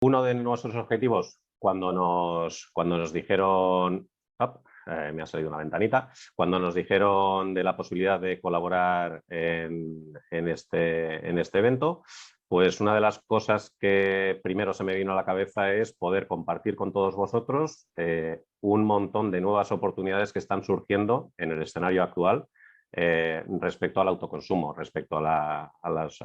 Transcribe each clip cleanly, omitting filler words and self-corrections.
Uno de nuestros objetivos cuando nos dijeron, me ha salido una ventanita, cuando nos dijeron de la posibilidad de colaborar en este evento, pues una de las cosas que primero se me vino a la cabeza es poder compartir con todos vosotros un montón de nuevas oportunidades que están surgiendo en el escenario actual respecto al autoconsumo, respecto a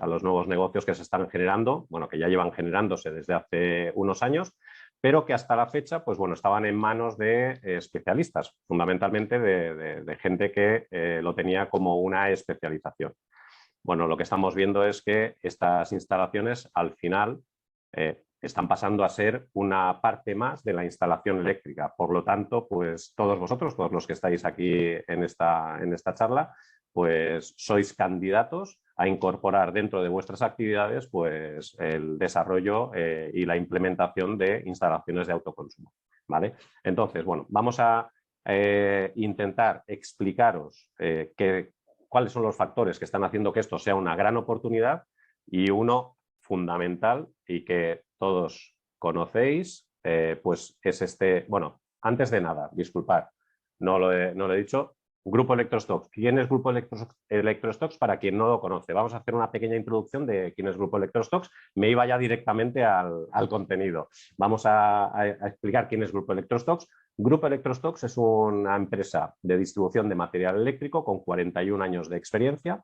los nuevos negocios que se están generando, bueno, que ya llevan generándose desde hace unos años, pero que hasta la fecha, pues bueno, estaban en manos de especialistas, fundamentalmente de gente que lo tenía como una especialización. Bueno, lo que estamos viendo es que estas instalaciones al final están pasando a ser una parte más de la instalación eléctrica. Por lo tanto, pues todos vosotros, todos los que estáis aquí en esta charla, pues sois candidatos a incorporar dentro de vuestras actividades pues, el desarrollo y la implementación de instalaciones de autoconsumo. ¿Vale? Entonces, bueno, vamos a intentar explicaros cuáles son los factores que están haciendo que esto sea una gran oportunidad y uno fundamental y que todos conocéis, pues es bueno, antes de nada, disculpad, no lo he dicho, Grupo Electrostox. ¿Quién es Grupo Electrostox? Para quien no lo conoce, vamos a hacer una pequeña introducción de quién es Grupo Electrostox. Me iba ya directamente al contenido. Vamos a explicar quién es Grupo Electrostox. Grupo Electrostox es una empresa de distribución de material eléctrico con 41 años de experiencia,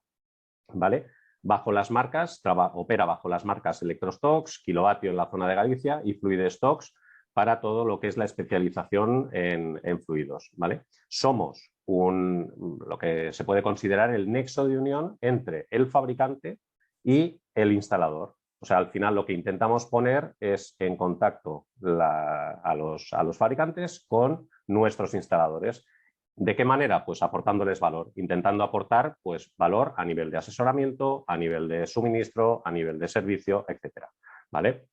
¿vale? Bajo las marcas, opera bajo las marcas Electrostox, Kilovatio en la zona de Galicia y Fluidestox para todo lo que es la especialización en fluidos, ¿vale? Somos lo que se puede considerar el nexo de unión entre el fabricante y el instalador. O sea, al final lo que intentamos poner es en contacto a los fabricantes con nuestros instaladores. ¿De qué manera? Pues aportándoles valor, intentando aportar pues, valor a nivel de asesoramiento, a nivel de suministro, a nivel de servicio, etcétera. ¿Vale?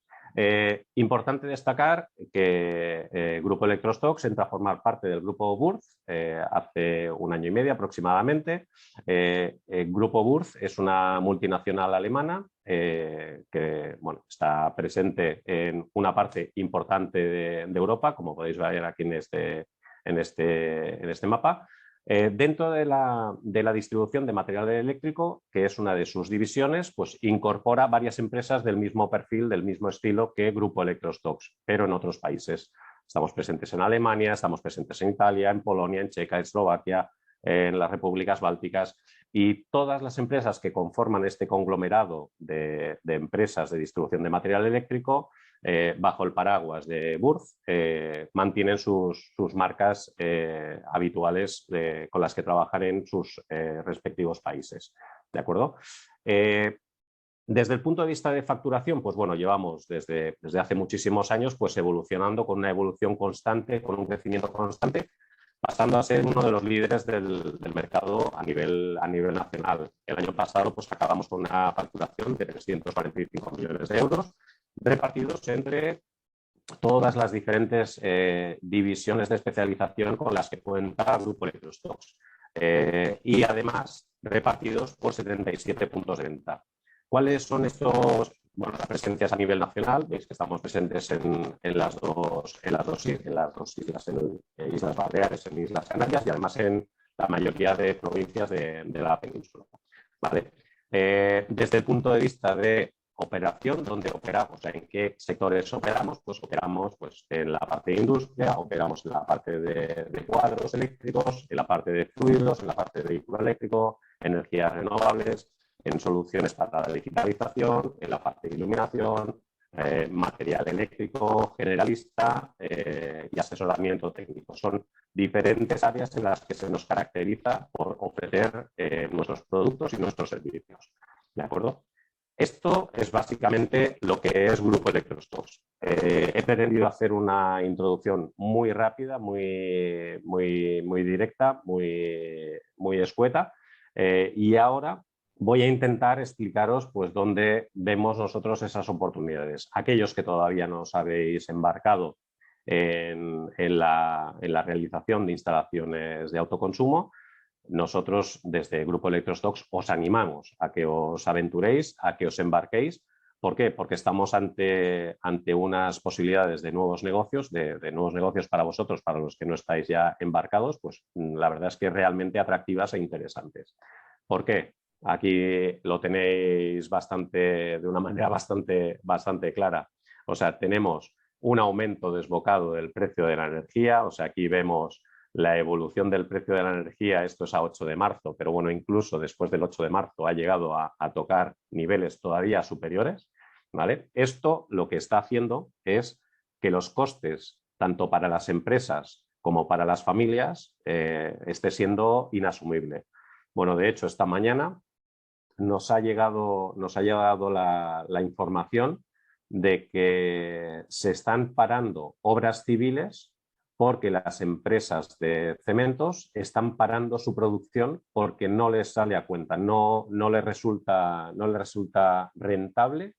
Importante destacar que Grupo Electrostox entra a formar parte del Grupo Würth hace un año y medio aproximadamente. Grupo Würth es una multinacional alemana que bueno, está presente en una parte importante de Europa, como podéis ver aquí en este mapa. Dentro de la distribución de material eléctrico, que es una de sus divisiones, pues incorpora varias empresas del mismo perfil, del mismo estilo que Grupo Electrostox, pero en otros países. Estamos presentes en Alemania, estamos presentes en Italia, en Polonia, en Checa, en Eslovaquia, en las repúblicas bálticas, y todas las empresas que conforman este conglomerado de empresas de distribución de material eléctrico bajo el paraguas de Würth, mantienen sus marcas habituales con las que trabajan en sus respectivos países. ¿De acuerdo? Desde el punto de vista de facturación, pues bueno, llevamos desde hace muchísimos años pues evolucionando con una evolución constante, con un crecimiento constante, pasando a ser uno de los líderes del mercado a nivel nacional. El año pasado pues acabamos con una facturación de 345 millones de euros, repartidos entre todas las diferentes divisiones de especialización con las que cuenta Grupo Electrostox y además repartidos por 77 puntos de venta. ¿Cuáles son estos? Bueno, las presencias a nivel nacional, veis que estamos presentes en las dos islas, en Islas Baleares, en Islas Canarias y además en la mayoría de provincias de la península. ¿Vale? Desde el punto de vista de operación, ¿dónde operamos? ¿En qué sectores operamos? Pues operamos pues, en la parte de industria, operamos en la parte de cuadros eléctricos, en la parte de fluidos, en la parte de vehículo eléctrico, energías renovables, en soluciones para la digitalización, en la parte de iluminación, material eléctrico generalista y asesoramiento técnico. Son diferentes áreas en las que se nos caracteriza por ofrecer nuestros productos y nuestros servicios. ¿De acuerdo? Esto es básicamente lo que es Grupo Electrostox. He pretendido hacer una introducción muy rápida, muy directa, muy escueta y ahora voy a intentar explicaros pues, dónde vemos nosotros esas oportunidades. Aquellos que todavía no os habéis embarcado en la realización de instalaciones de autoconsumo, nosotros desde Grupo Electrostox os animamos a que os aventuréis, a que os embarquéis, ¿Por qué? Porque estamos ante unas posibilidades de nuevos negocios, de nuevos negocios para vosotros, para los que no estáis ya embarcados, pues la verdad es que realmente atractivas e interesantes. ¿Por qué? Aquí lo tenéis de una manera bastante clara. O sea, tenemos un aumento desbocado del precio de la energía, o sea, aquí vemos la evolución del precio de la energía, esto es a 8 de marzo, pero bueno, incluso después del 8 de marzo ha llegado a tocar niveles todavía superiores, ¿vale? Esto lo que está haciendo es que los costes, tanto para las empresas como para las familias, esté siendo inasumible. Bueno, de hecho, esta mañana nos ha llegado la información de que se están parando obras civiles porque las empresas de cementos están parando su producción porque no les sale a cuenta, no les resulta rentable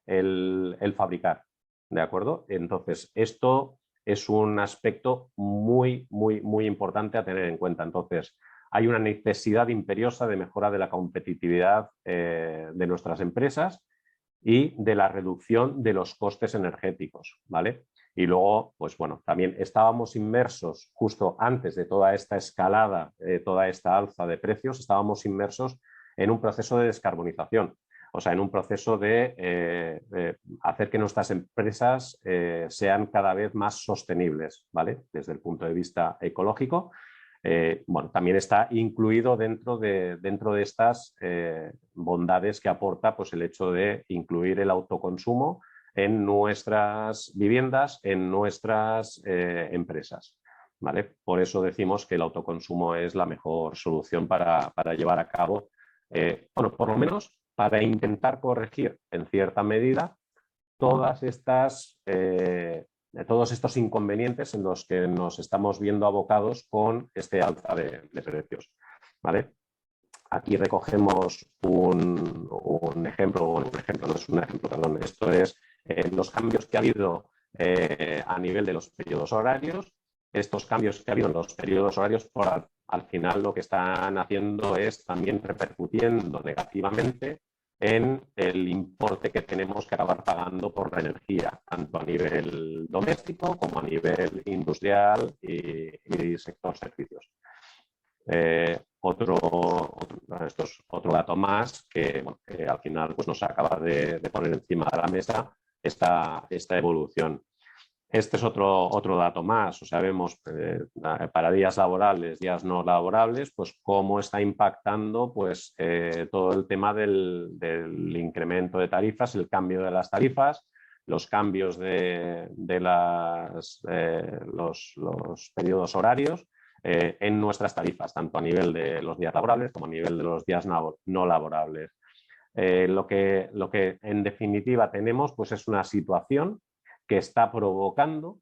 el fabricar, ¿de acuerdo? Entonces, esto es un aspecto muy importante a tener en cuenta. Entonces, hay una necesidad imperiosa de mejora de la competitividad de nuestras empresas y de la reducción de los costes energéticos, ¿vale? Y luego, pues bueno, también estábamos inmersos justo antes de toda esta escalada, toda esta alza de precios, estábamos inmersos en un proceso de descarbonización, o sea, en un proceso de hacer que nuestras empresas sean cada vez más sostenibles, ¿vale? Desde el punto de vista ecológico. Bueno, también está incluido dentro de estas bondades que aporta pues, el hecho de incluir el autoconsumo en nuestras viviendas, en nuestras empresas, ¿vale? Por eso decimos que el autoconsumo es la mejor solución para llevar a cabo, bueno, por lo menos para intentar corregir en cierta medida todas estas todos estos inconvenientes en los que nos estamos viendo abocados con este alza de precios, ¿vale? Aquí recogemos un ejemplo, no es un ejemplo, perdón, esto es los cambios que ha habido a nivel de los periodos horarios. Estos cambios que ha habido en los periodos horarios, al final lo que están haciendo es también repercutiendo negativamente en el importe que tenemos que acabar pagando por la energía, tanto a nivel doméstico como a nivel industrial y sector servicios. Esto es otro dato más que, bueno, que al final pues, nos acaba de poner encima de la mesa esta evolución. Este es otro dato más, o sea, vemos para días laborables, días no laborables, pues cómo está impactando pues, todo el tema del incremento de tarifas, el cambio de las tarifas, los cambios de los periodos horarios en nuestras tarifas, tanto a nivel de los días laborables como a nivel de los días no laborables. Lo que en definitiva tenemos pues, es una situación que está provocando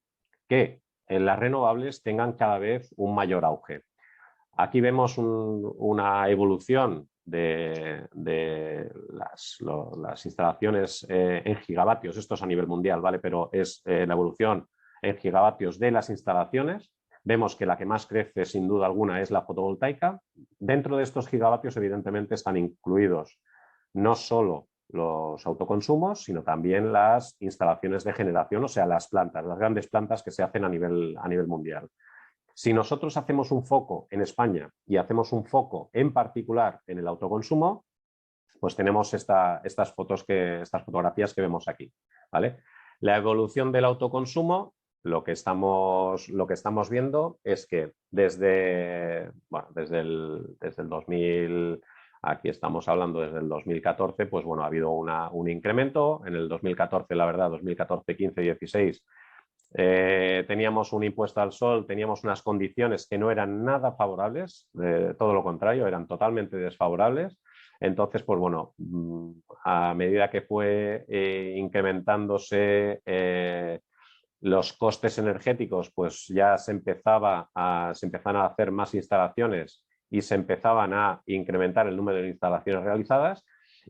que las renovables tengan cada vez un mayor auge. Aquí vemos una evolución de las instalaciones en gigavatios, esto es a nivel mundial, ¿vale? Pero es la evolución en gigavatios de las instalaciones. Vemos que la que más crece sin duda alguna es la fotovoltaica. Dentro de estos gigavatios evidentemente están incluidos no solo los autoconsumos, sino también las instalaciones de generación, o sea, las grandes plantas que se hacen a nivel mundial. Si nosotros hacemos un foco en España y hacemos un foco en particular en el autoconsumo, pues tenemos estas fotografías que vemos aquí, ¿vale? La evolución del autoconsumo, lo que estamos viendo es que desde el 2000, aquí estamos hablando desde el 2014, pues bueno, ha habido un incremento. En el 2014, la verdad, 2014, 15, 16, teníamos un impuesto al sol, teníamos unas condiciones que no eran nada favorables, todo lo contrario, eran totalmente desfavorables. Entonces, pues bueno, a medida que fue incrementándose los costes energéticos, pues ya se empezaban a hacer más instalaciones y se empezaban a incrementar el número de instalaciones realizadas,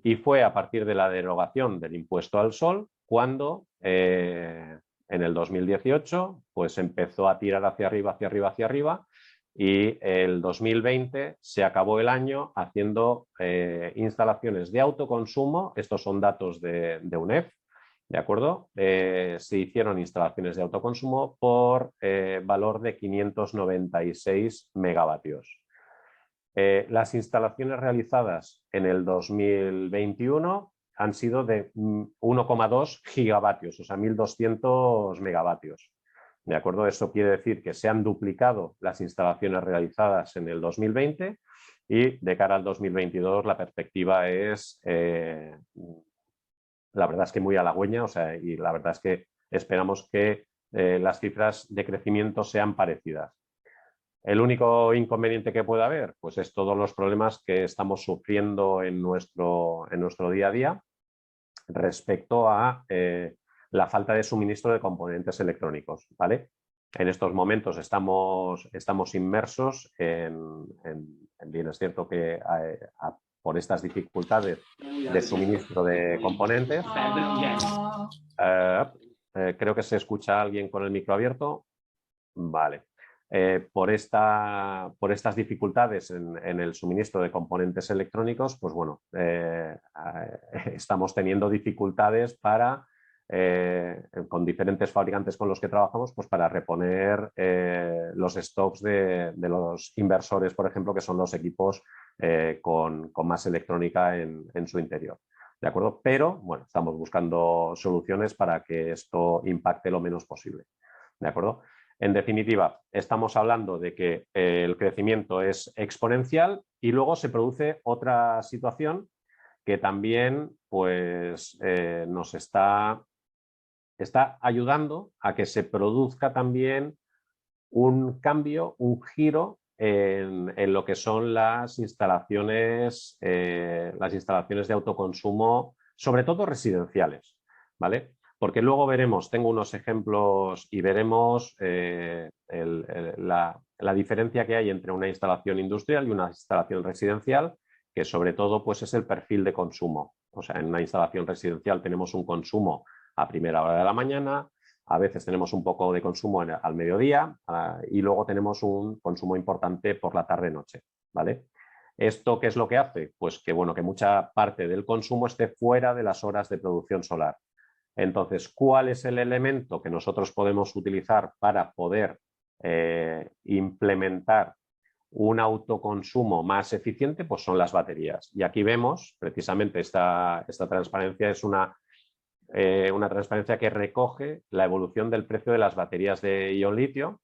y fue a partir de la derogación del impuesto al sol cuando en el 2018 pues empezó a tirar hacia arriba Y el 2020 se acabó el año haciendo instalaciones de autoconsumo. Estos son datos de UNEF, ¿de acuerdo? Se hicieron instalaciones de autoconsumo por valor de 596 megavatios. Las instalaciones realizadas en el 2021 han sido de 1,2 gigavatios, o sea, 1.200 megavatios. ¿De acuerdo? Eso quiere decir que se han duplicado las instalaciones realizadas en el 2020 y de cara al 2022 la perspectiva es, la verdad es que muy halagüeña, o sea, y la verdad es que esperamos que las cifras de crecimiento sean parecidas. El único inconveniente que puede haber, pues es todos los problemas que estamos sufriendo en nuestro día a día respecto a la falta de suministro de componentes electrónicos, ¿vale? En estos momentos estamos inmersos bien es cierto que por estas dificultades de suministro de componentes, creo que se escucha a alguien con el micro abierto, vale. Por estas dificultades en el suministro de componentes electrónicos, pues bueno, estamos teniendo dificultades para, con diferentes fabricantes con los que trabajamos, pues para reponer los stocks de los inversores, por ejemplo, que son los equipos con más electrónica en su interior. ¿De acuerdo? Pero, bueno, estamos buscando soluciones para que esto impacte lo menos posible. ¿De acuerdo? En definitiva, estamos hablando de que el crecimiento es exponencial y luego se produce otra situación que también pues, nos está ayudando a que se produzca también un cambio, un giro en lo que son las instalaciones de autoconsumo, sobre todo residenciales, ¿vale? Porque luego veremos, tengo unos ejemplos y veremos la diferencia que hay entre una instalación industrial y una instalación residencial, que sobre todo pues, es el perfil de consumo. O sea, en una instalación residencial tenemos un consumo a primera hora de la mañana, a veces tenemos un poco de consumo al mediodía y luego tenemos un consumo importante por la tarde-noche, ¿vale? ¿Esto qué es lo que hace? Pues que, bueno, que mucha parte del consumo esté fuera de las horas de producción solar. Entonces, ¿cuál es el elemento que nosotros podemos utilizar para poder implementar un autoconsumo más eficiente? Pues son las baterías. Y aquí vemos, precisamente, esta transparencia es una transparencia que recoge la evolución del precio de las baterías de ion litio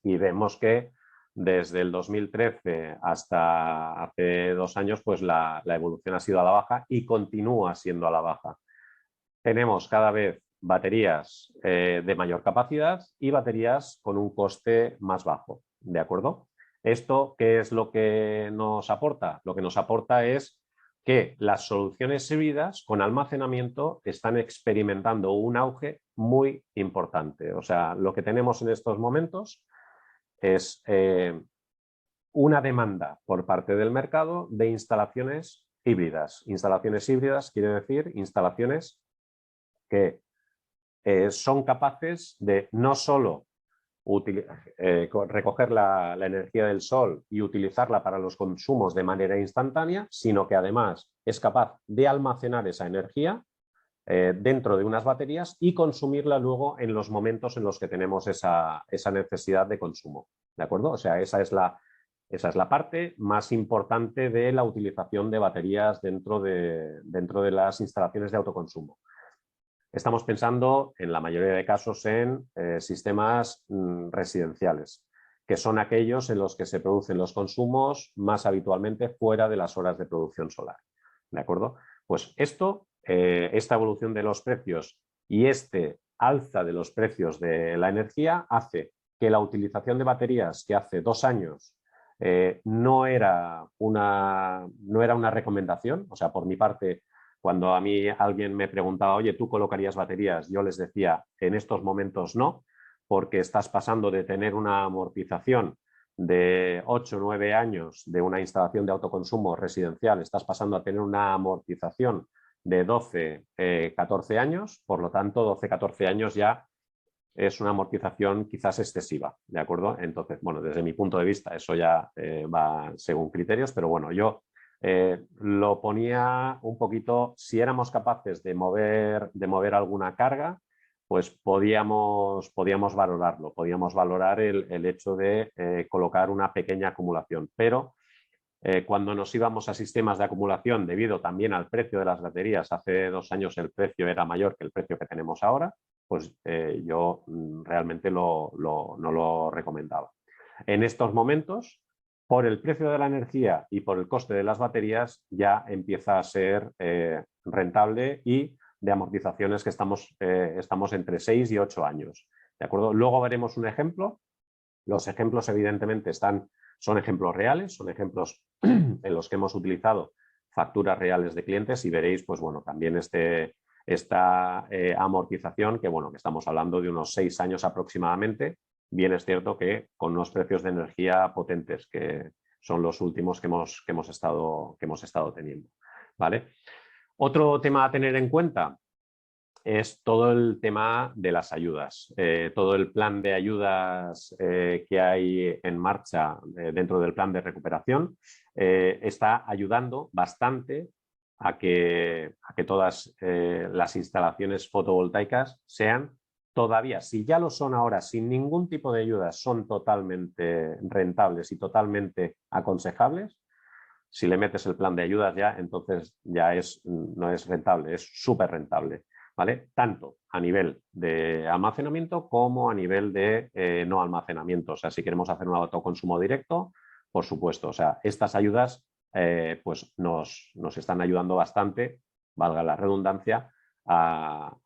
y vemos que desde el 2013 hasta hace 2 años pues la evolución ha sido a la baja y continúa siendo a la baja. Tenemos cada vez baterías de mayor capacidad y baterías con un coste más bajo, ¿de acuerdo? ¿Esto qué es lo que nos aporta? Lo que nos aporta es que las soluciones híbridas con almacenamiento están experimentando un auge muy importante. O sea, lo que tenemos en estos momentos es una demanda por parte del mercado de instalaciones híbridas. Instalaciones híbridas quiere decir instalaciones que son capaces de no solo recoger la energía del sol y utilizarla para los consumos de manera instantánea, sino que además es capaz de almacenar esa energía dentro de unas baterías y consumirla luego en los momentos en los que tenemos esa necesidad de consumo. ¿De acuerdo? O sea, esa es la parte más importante de la utilización de baterías dentro de las instalaciones de autoconsumo. Estamos pensando, en la mayoría de casos, en sistemas residenciales, que son aquellos en los que se producen los consumos más habitualmente fuera de las horas de producción solar. ¿De acuerdo? Pues esta evolución de los precios y este alza de los precios de la energía hace que la utilización de baterías que hace 2 años no era una recomendación, o sea, por mi parte, cuando a mí alguien me preguntaba, oye, ¿tú colocarías baterías? Yo les decía, en estos momentos no, porque estás pasando de tener una amortización de 8 o 9 años de una instalación de autoconsumo residencial, estás pasando a tener una amortización de 12, 14 años, por lo tanto, 12, 14 años ya es una amortización quizás excesiva, ¿de acuerdo? Entonces, bueno, desde mi punto de vista eso ya va según criterios, pero bueno, yo lo ponía un poquito, si éramos capaces de mover alguna carga, pues podíamos valorarlo, podíamos valorar el hecho de colocar una pequeña acumulación, pero cuando nos íbamos a sistemas de acumulación, debido también al precio de las baterías, hace 2 años el precio era mayor que el precio que tenemos ahora, pues yo realmente no lo recomendaba. En estos momentos, por el precio de la energía y por el coste de las baterías, ya empieza a ser rentable y de amortizaciones que estamos entre 6 y 8 años. ¿De acuerdo? Luego veremos un ejemplo. Los ejemplos, evidentemente, son ejemplos reales, son ejemplos en los que hemos utilizado facturas reales de clientes y veréis, pues bueno, también esta amortización que, bueno, que estamos hablando de unos 6 años aproximadamente. Bien es cierto que con unos precios de energía potentes, que son los últimos que hemos estado teniendo. ¿Vale? Otro tema a tener en cuenta es todo el tema de las ayudas. Todo el plan de ayudas que hay en marcha dentro del plan de recuperación está ayudando bastante a que todas las instalaciones fotovoltaicas sean todavía, si ya lo son ahora, sin ningún tipo de ayudas, son totalmente rentables y totalmente aconsejables. Si le metes el plan de ayudas ya, entonces ya no es rentable, es súper rentable. ¿Vale? Tanto a nivel de almacenamiento como a nivel de no almacenamiento. O sea, si queremos hacer un autoconsumo directo, por supuesto. O sea, estas ayudas pues nos están ayudando bastante, valga la redundancia, a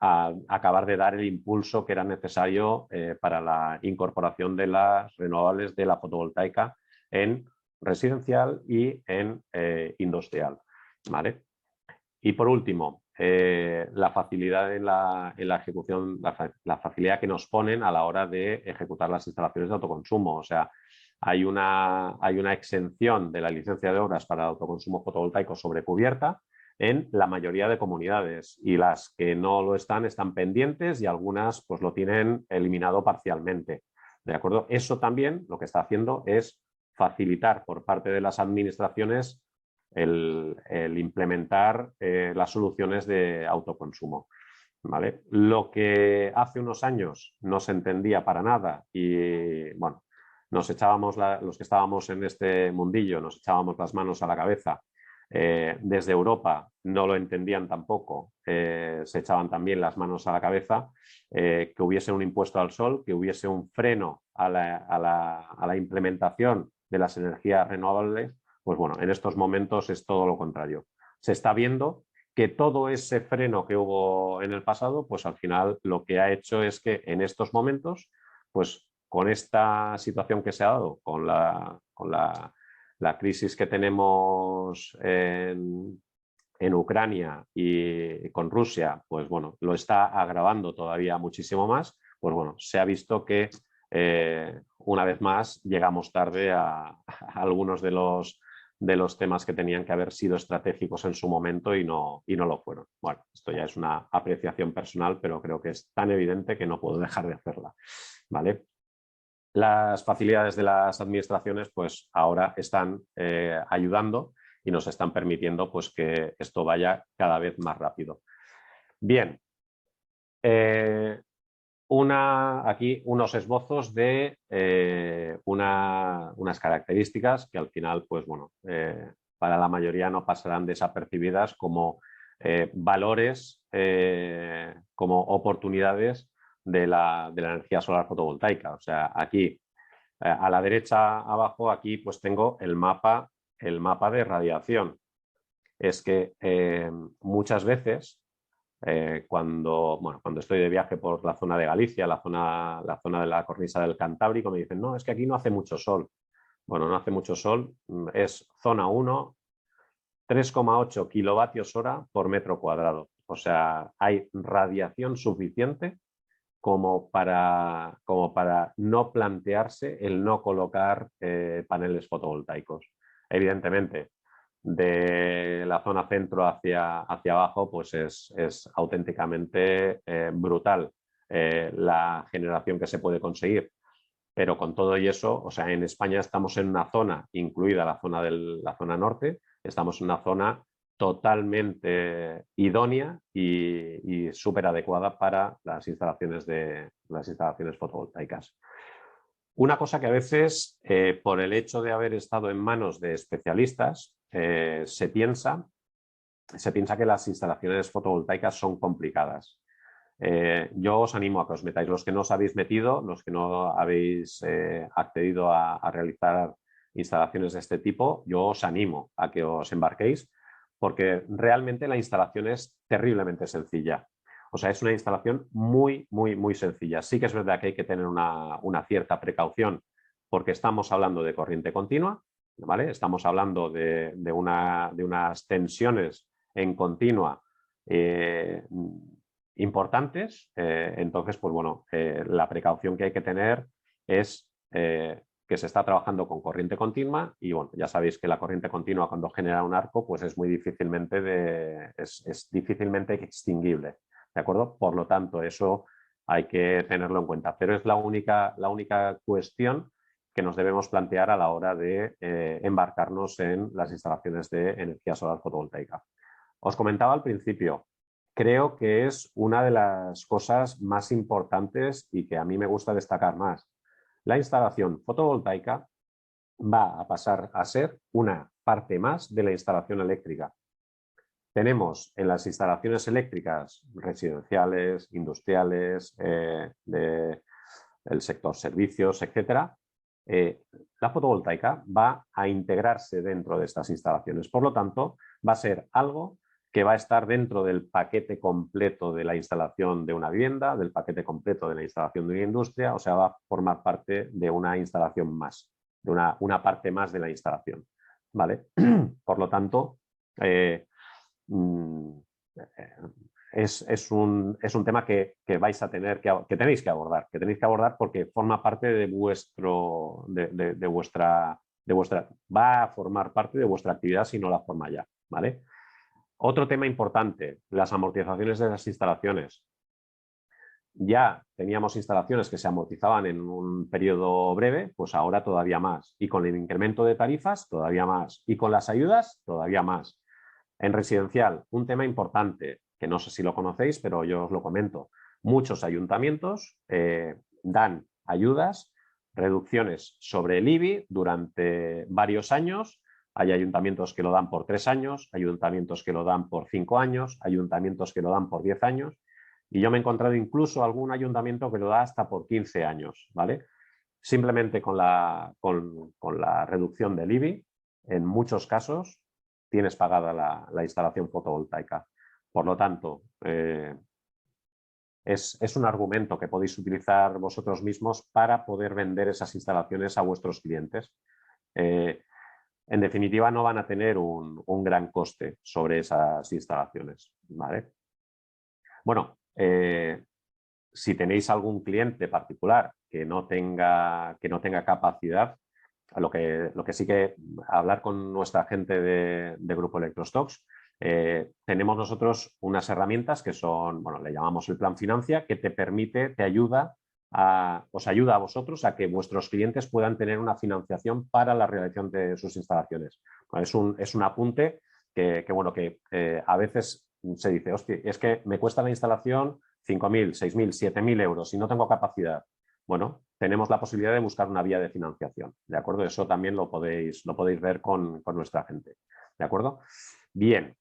acabar de dar el impulso que era necesario para la incorporación de las renovables de la fotovoltaica en residencial y en industrial. ¿Vale? Y por último, la facilidad en la ejecución, la facilidad que nos ponen a la hora de ejecutar las instalaciones de autoconsumo. O sea, hay una exención de la licencia de obras para el autoconsumo fotovoltaico sobre cubierta en la mayoría de comunidades, y las que no lo están pendientes, y algunas pues lo tienen eliminado parcialmente. ¿De acuerdo? Eso también lo que está haciendo es facilitar por parte de las administraciones el implementar las soluciones de autoconsumo. ¿Vale? Lo que hace unos años no se entendía para nada y, bueno, nos echábamos, los que estábamos en este mundillo, nos echábamos las manos a la cabeza. Desde Europa no lo entendían tampoco, se echaban también las manos a la cabeza, que hubiese un impuesto al sol, que hubiese un freno a la implementación de las energías renovables. Pues bueno, en estos momentos es todo lo contrario. Se está viendo que todo ese freno que hubo en el pasado, pues al final lo que ha hecho es que en estos momentos, pues con esta situación que se ha dado, con la crisis que tenemos en Ucrania y con Rusia, pues bueno, lo está agravando todavía muchísimo más. Pues bueno, se ha visto que una vez más llegamos tarde a algunos de los temas que tenían que haber sido estratégicos en su momento y no lo fueron. Bueno, esto ya es una apreciación personal, pero creo que es tan evidente que no puedo dejar de hacerla. ¿Vale? Las facilidades de las administraciones pues ahora están ayudando y nos están permitiendo pues que esto vaya cada vez más rápido. Bien, aquí unos esbozos de unas características que al final, pues bueno, para la mayoría no pasarán desapercibidas como valores, como oportunidades de la energía solar fotovoltaica. O sea, aquí a la derecha abajo, aquí pues tengo el mapa de radiación. Es que muchas veces cuando estoy de viaje por la zona de Galicia, la zona de la cornisa del Cantábrico, me dicen, no, es que aquí no hace mucho sol. Bueno, no hace mucho sol, es zona 1, 3,8 kilovatios hora por metro cuadrado. O sea, hay radiación suficiente como para no plantearse el no colocar paneles fotovoltaicos. Evidentemente, de la zona centro hacia abajo, pues es auténticamente brutal la generación que se puede conseguir. Pero con todo y eso, o sea, en España estamos en una zona, incluida la zona norte, estamos en una zona totalmente idónea y súper adecuada para las instalaciones fotovoltaicas. Una cosa que a veces, por el hecho de haber estado en manos de especialistas, se piensa que las instalaciones fotovoltaicas son complicadas. Yo os animo a que os metáis. Los que no os habéis metido, los que no habéis accedido a realizar instalaciones de este tipo, yo os animo a que os embarquéis, porque realmente la instalación es terriblemente sencilla. O sea, es una instalación muy sencilla. Sí que es verdad que hay que tener una cierta precaución, porque estamos hablando de corriente continua, ¿vale? Estamos hablando de unas tensiones en continua importantes. Entonces, pues bueno, la precaución que hay que tener es que se está trabajando con corriente continua y bueno, ya sabéis que la corriente continua cuando genera un arco pues es muy difícilmente, es difícilmente extinguible, ¿de acuerdo? Por lo tanto, eso hay que tenerlo en cuenta, pero es la única cuestión que nos debemos plantear a la hora de embarcarnos en las instalaciones de energía solar fotovoltaica. Os comentaba al principio, creo que es una de las cosas más importantes y que a mí me gusta destacar más. La instalación fotovoltaica va a pasar a ser una parte más de la instalación eléctrica. Tenemos en las instalaciones eléctricas residenciales, industriales, del sector servicios, etcétera, la fotovoltaica va a integrarse dentro de estas instalaciones. Por lo tanto, va a ser algo que va a estar dentro del paquete completo de la instalación de una vivienda, del paquete completo de la instalación de una industria, o sea, va a formar parte de una instalación más, de una parte más de la instalación, ¿vale? Por lo tanto, es un tema que vais a tener que tenéis que abordar porque forma parte de vuestra va a formar parte de vuestra actividad si no la forma ya, ¿vale? Otro tema importante, las amortizaciones de las instalaciones. Ya teníamos instalaciones que se amortizaban en un periodo breve, pues ahora todavía más. Y con el incremento de tarifas, todavía más. Y con las ayudas, todavía más. En residencial, un tema importante, que no sé si lo conocéis, pero yo os lo comento. Muchos ayuntamientos dan ayudas, reducciones sobre el IBI durante varios años. Hay ayuntamientos que lo dan por 3 años, ayuntamientos que lo dan por 5 años, ayuntamientos que lo dan por 10 años. Y yo me he encontrado incluso algún ayuntamiento que lo da hasta por 15 años, ¿vale? Simplemente con la reducción del IBI, en muchos casos, tienes pagada la instalación fotovoltaica. Por lo tanto, es un argumento que podéis utilizar vosotros mismos para poder vender esas instalaciones a vuestros clientes. En definitiva, no van a tener un gran coste sobre esas instalaciones, ¿vale? Bueno, si tenéis algún cliente particular que no tenga capacidad, lo que sí que hablar con nuestra gente de Grupo Electrostox, tenemos nosotros unas herramientas que son, bueno, le llamamos el plan Financia, que os ayuda a vosotros a que vuestros clientes puedan tener una financiación para la realización de sus instalaciones. Es un apunte que a veces se dice, hostia, es que me cuesta la instalación 5.000, 6.000, 7.000 euros y no tengo capacidad. Bueno, tenemos la posibilidad de buscar una vía de financiación, ¿de acuerdo? Eso también lo podéis ver con nuestra gente, ¿de acuerdo? Bien,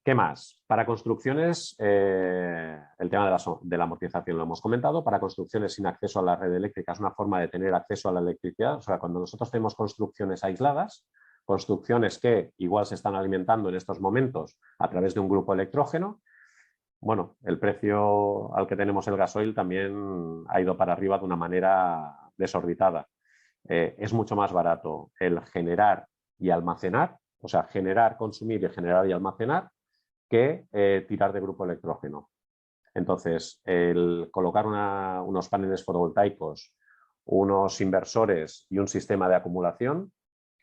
¿qué más? Para construcciones, el tema de la amortización lo hemos comentado. Para construcciones sin acceso a la red eléctrica es una forma de tener acceso a la electricidad. O sea, cuando nosotros tenemos construcciones aisladas, construcciones que igual se están alimentando en estos momentos a través de un grupo electrógeno, bueno, el precio al que tenemos el gasoil también ha ido para arriba de una manera desorbitada. Es mucho más barato el generar y almacenar, o sea, generar, consumir y generar y almacenar, que tirar de grupo electrógeno. Entonces, el colocar unos paneles fotovoltaicos, unos inversores y un sistema de acumulación,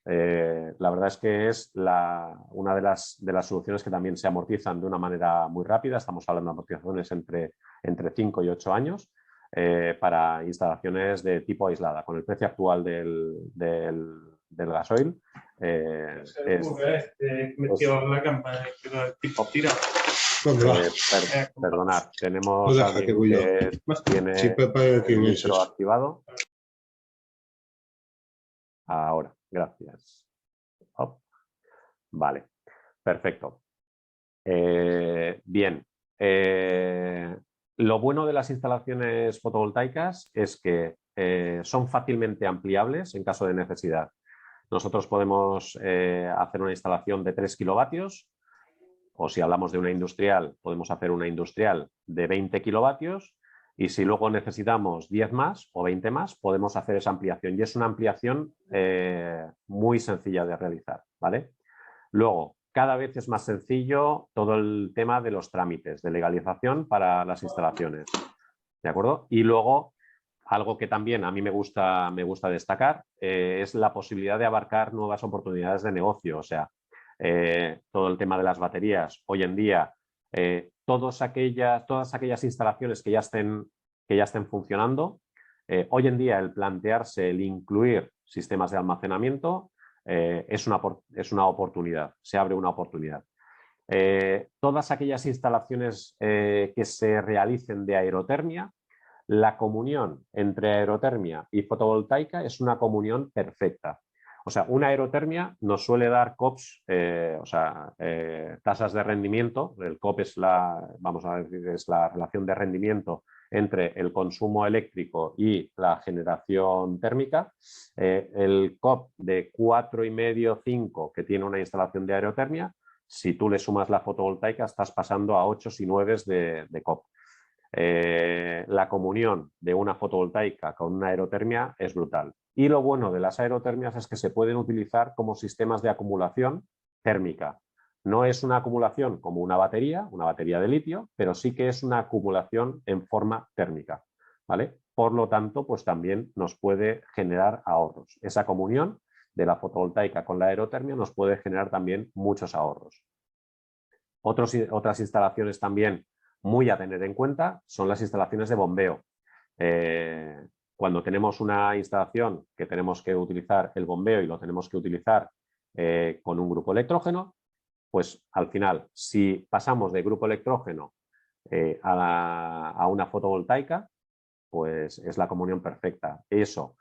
la verdad es que es una de las soluciones que también se amortizan de una manera muy rápida. Estamos hablando de amortizaciones entre 5 y 8 años. para instalaciones de tipo aislada. Con el precio actual del gasoil, perdonad, tenemos a alguien que tiene el micro activado. Ahora, gracias. Vale, perfecto. Bien. Lo bueno de las instalaciones fotovoltaicas es que son fácilmente ampliables en caso de necesidad. Nosotros podemos hacer una instalación de 3 kilovatios, o si hablamos de una industrial, podemos hacer una industrial de 20 kilovatios, y si luego necesitamos 10 más o 20 más, podemos hacer esa ampliación. Y es una ampliación muy sencilla de realizar, ¿vale? Luego, cada vez es más sencillo todo el tema de los trámites de legalización para las instalaciones, ¿de acuerdo? Y luego, algo que también a mí me gusta destacar es la posibilidad de abarcar nuevas oportunidades de negocio. O sea, todo el tema de las baterías. Hoy en día, todas aquellas instalaciones que ya estén funcionando, hoy en día el plantearse, el incluir sistemas de almacenamiento es una oportunidad, se abre una oportunidad. Todas aquellas instalaciones que se realicen de aerotermia, la comunión entre aerotermia y fotovoltaica es una comunión perfecta. O sea, una aerotermia nos suele dar COPs, tasas de rendimiento. El COP es vamos a decir, es la relación de rendimiento entre el consumo eléctrico y la generación térmica. El COP de 4,5, 5 que tiene una instalación de aerotermia, si tú le sumas la fotovoltaica estás pasando a 8 y 9 de COP. La comunión de una fotovoltaica con una aerotermia es brutal. Y lo bueno de las aerotermias es que se pueden utilizar como sistemas de acumulación térmica. No es una acumulación como una batería de litio, pero sí que es una acumulación en forma térmica, ¿vale? Por lo tanto, pues también nos puede generar ahorros. Esa comunión de la fotovoltaica con la aerotermia nos puede generar también muchos ahorros. Otras instalaciones también muy a tener en cuenta son las instalaciones de bombeo. Cuando tenemos una instalación que tenemos que utilizar el bombeo y lo tenemos que utilizar con un grupo electrógeno, pues al final, si pasamos de grupo electrógeno a una fotovoltaica, pues es la comunión perfecta. Eso,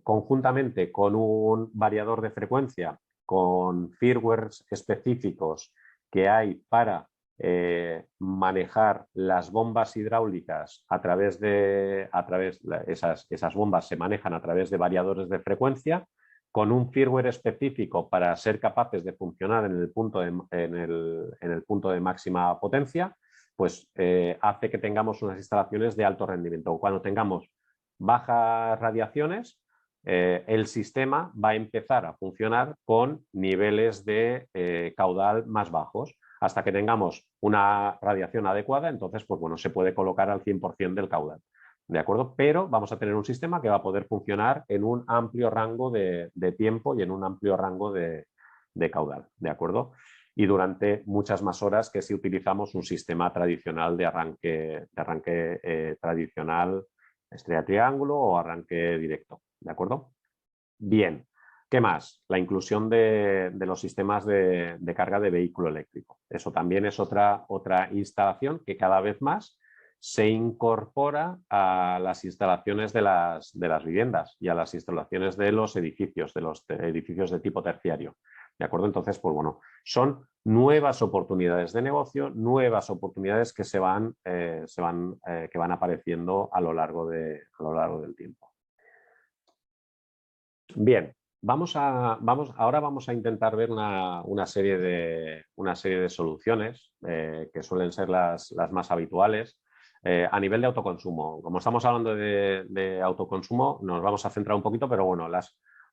conjuntamente con un variador de frecuencia, con firmwares específicos que hay para manejar las bombas hidráulicas esas bombas se manejan a través de variadores de frecuencia, con un firmware específico para ser capaces de funcionar en el punto de máxima potencia, pues hace que tengamos unas instalaciones de alto rendimiento. Cuando tengamos bajas radiaciones, el sistema va a empezar a funcionar con niveles de caudal más bajos. Hasta que tengamos una radiación adecuada, entonces pues bueno, se puede colocar al 100% del caudal, ¿de acuerdo? Pero vamos a tener un sistema que va a poder funcionar en un amplio rango de tiempo y en un amplio rango de caudal, ¿de acuerdo? Y durante muchas más horas que si utilizamos un sistema tradicional de arranque tradicional, estrella triángulo o arranque directo, ¿de acuerdo? Bien. ¿Qué más? La inclusión de los sistemas de carga de vehículo eléctrico. Eso también es otra instalación que cada vez más se incorpora a las instalaciones de las viviendas y a las instalaciones de los edificios de tipo terciario. ¿De acuerdo? Entonces, pues bueno, son nuevas oportunidades de negocio, nuevas oportunidades que van apareciendo a lo largo del tiempo. Bien. Ahora vamos a intentar ver una serie de soluciones que suelen ser las más habituales a nivel de autoconsumo. Como estamos hablando de autoconsumo, nos vamos a centrar un poquito, pero bueno,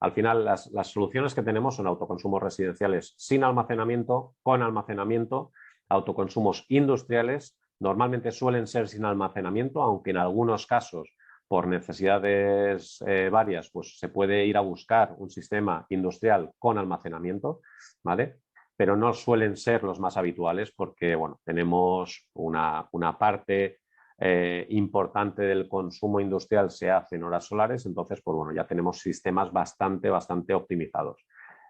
al final las soluciones que tenemos son autoconsumos residenciales sin almacenamiento, con almacenamiento, autoconsumos industriales, normalmente suelen ser sin almacenamiento, aunque en algunos casos por necesidades varias, pues se puede ir a buscar un sistema industrial con almacenamiento, ¿vale? Pero no suelen ser los más habituales porque, bueno, tenemos una parte importante del consumo industrial se hace en horas solares, entonces pues bueno, ya tenemos sistemas bastante optimizados.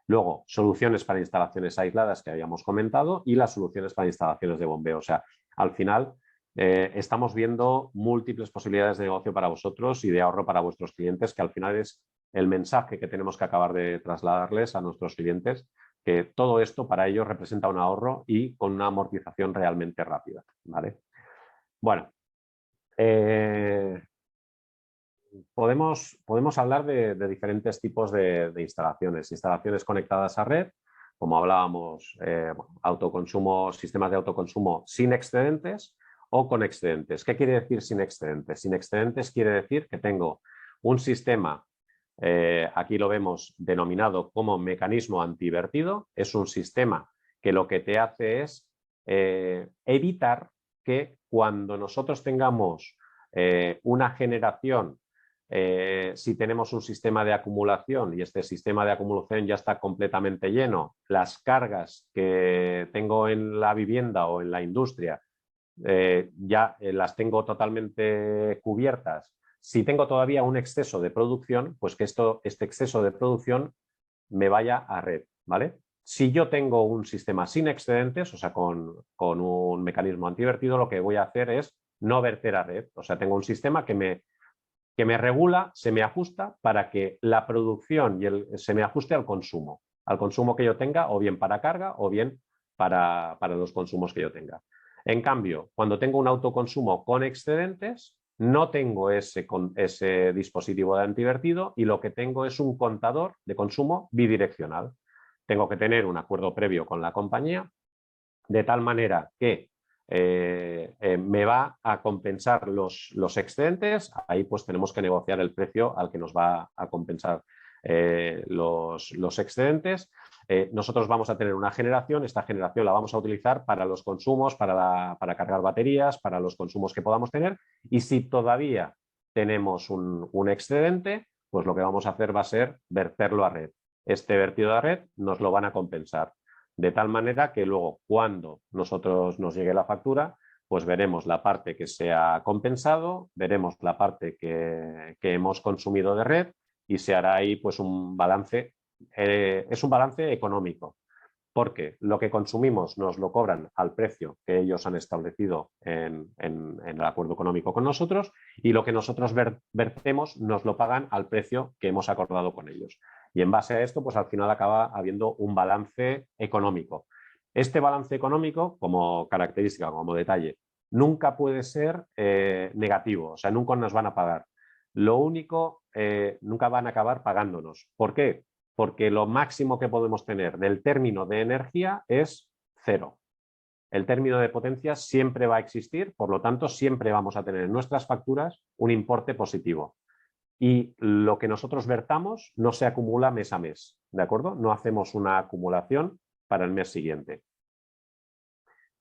Luego, soluciones para instalaciones aisladas que habíamos comentado y las soluciones para instalaciones de bombeo. O sea, al final estamos viendo múltiples posibilidades de negocio para vosotros y de ahorro para vuestros clientes, que al final es el mensaje que tenemos que acabar de trasladarles a nuestros clientes, que todo esto para ellos representa un ahorro y con una amortización realmente rápida, ¿vale? Bueno, podemos hablar de diferentes tipos de instalaciones. Instalaciones conectadas a red, como hablábamos, autoconsumo, sistemas de autoconsumo sin excedentes o con excedentes. ¿Qué quiere decir sin excedentes? Sin excedentes quiere decir que tengo un sistema, aquí lo vemos denominado como mecanismo antivertido. Es un sistema que lo que te hace es evitar que cuando nosotros tengamos una generación, si tenemos un sistema de acumulación y este sistema de acumulación ya está completamente lleno, las cargas que tengo en la vivienda o en la industria ya las tengo totalmente cubiertas. Si tengo todavía un exceso de producción, pues que este exceso de producción me vaya a red, ¿vale? Si yo tengo un sistema sin excedentes, o sea, con un mecanismo antivertido, lo que voy a hacer es no verter a red. O sea, tengo un sistema que me regula, se me ajusta para que la producción se me ajuste al consumo que yo tenga, o bien para carga o bien para los consumos que yo tenga. En cambio, cuando tengo un autoconsumo con excedentes, no tengo ese dispositivo de antivertido y lo que tengo es un contador de consumo bidireccional. Tengo que tener un acuerdo previo con la compañía de tal manera que me va a compensar los excedentes. Ahí pues tenemos que negociar el precio al que nos va a compensar los excedentes. Nosotros vamos a tener una generación, esta generación la vamos a utilizar para los consumos, para cargar baterías, para los consumos que podamos tener, y si todavía tenemos un excedente, pues lo que vamos a hacer va a ser verterlo a red. Este vertido a red nos lo van a compensar, de tal manera que luego cuando nosotros nos llegue la factura, pues veremos la parte que se ha compensado, veremos la parte que hemos consumido de red y se hará ahí pues un balance. Es un balance económico, porque lo que consumimos nos lo cobran al precio que ellos han establecido en el acuerdo económico con nosotros, y lo que nosotros vertemos nos lo pagan al precio que hemos acordado con ellos. Y en base a esto, pues al final acaba habiendo un balance económico. Este balance económico, como característica, como detalle, nunca puede ser negativo, o sea, nunca nos van a pagar. Lo único, nunca van a acabar pagándonos. ¿Por qué? Porque lo máximo que podemos tener del término de energía es 0. El término de potencia siempre va a existir, por lo tanto, siempre vamos a tener en nuestras facturas un importe positivo. Y lo que nosotros vertamos no se acumula mes a mes, ¿de acuerdo? No hacemos una acumulación para el mes siguiente.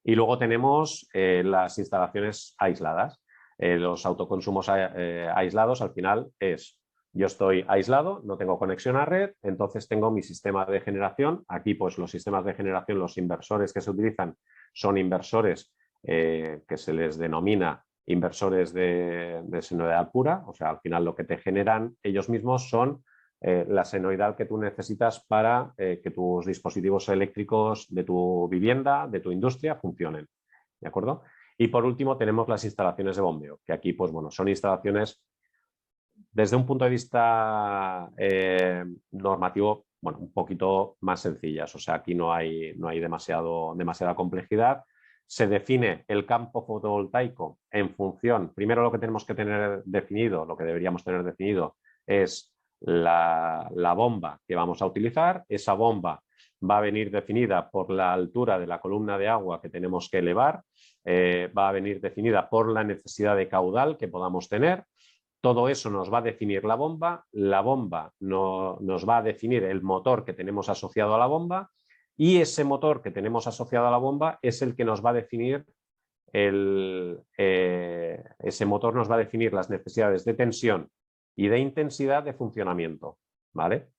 Y luego tenemos las instalaciones aisladas. Los autoconsumos aislados al final es: yo estoy aislado, no tengo conexión a red, entonces tengo mi sistema de generación. Aquí pues los sistemas de generación, los inversores que se utilizan son inversores que se les denomina inversores de senoidal pura. O sea, al final lo que te generan ellos mismos son la senoidal que tú necesitas para que tus dispositivos eléctricos de tu vivienda, de tu industria, funcionen, ¿de acuerdo? Y por último tenemos las instalaciones de bombeo, que aquí pues bueno, son instalaciones desde un punto de vista normativo, bueno, un poquito más sencillas. O sea, aquí no hay demasiada complejidad. Se define el campo fotovoltaico en función, primero lo que tenemos que tener definido, lo que deberíamos tener definido es la bomba que vamos a utilizar. Esa bomba va a venir definida por la altura de la columna de agua que tenemos que elevar, va a venir definida por la necesidad de caudal que podamos tener. Todo eso nos va a definir la bomba nos va a definir el motor que tenemos asociado a la bomba, y ese motor que tenemos asociado a la bomba es el que nos va a definir ese motor nos va a definir las necesidades de tensión y de intensidad de funcionamiento, ¿vale?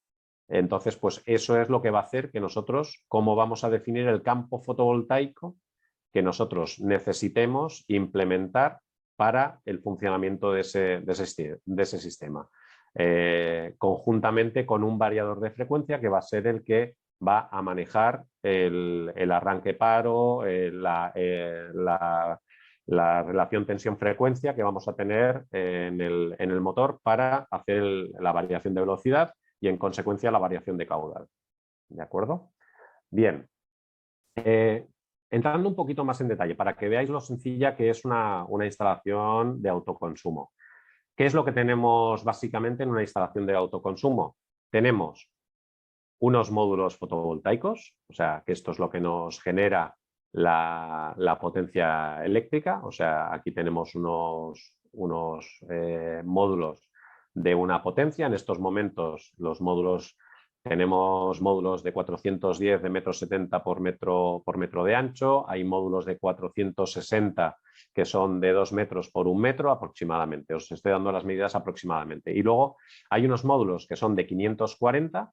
Entonces, pues eso es lo que va a hacer que nosotros, cómo vamos a definir el campo fotovoltaico que nosotros necesitemos implementar para el funcionamiento de ese sistema, conjuntamente con un variador de frecuencia que va a ser el que va a manejar el arranque paro, la relación tensión-frecuencia que vamos a tener en el motor para hacer la variación de velocidad y en consecuencia la variación de caudal. ¿De acuerdo? Bien. Entrando un poquito más en detalle para que veáis lo sencilla que es una instalación de autoconsumo. ¿Qué es lo que tenemos básicamente en una instalación de autoconsumo? Tenemos unos módulos fotovoltaicos, o sea, que esto es lo que nos genera la potencia eléctrica, o sea, aquí tenemos unos módulos de una potencia. En estos momentos los módulos, tenemos módulos de 410 de 1,70 m por metro de ancho, hay módulos de 460 que son de 2 metros por 1 metro aproximadamente, os estoy dando las medidas aproximadamente. Y luego hay unos módulos que son de 540,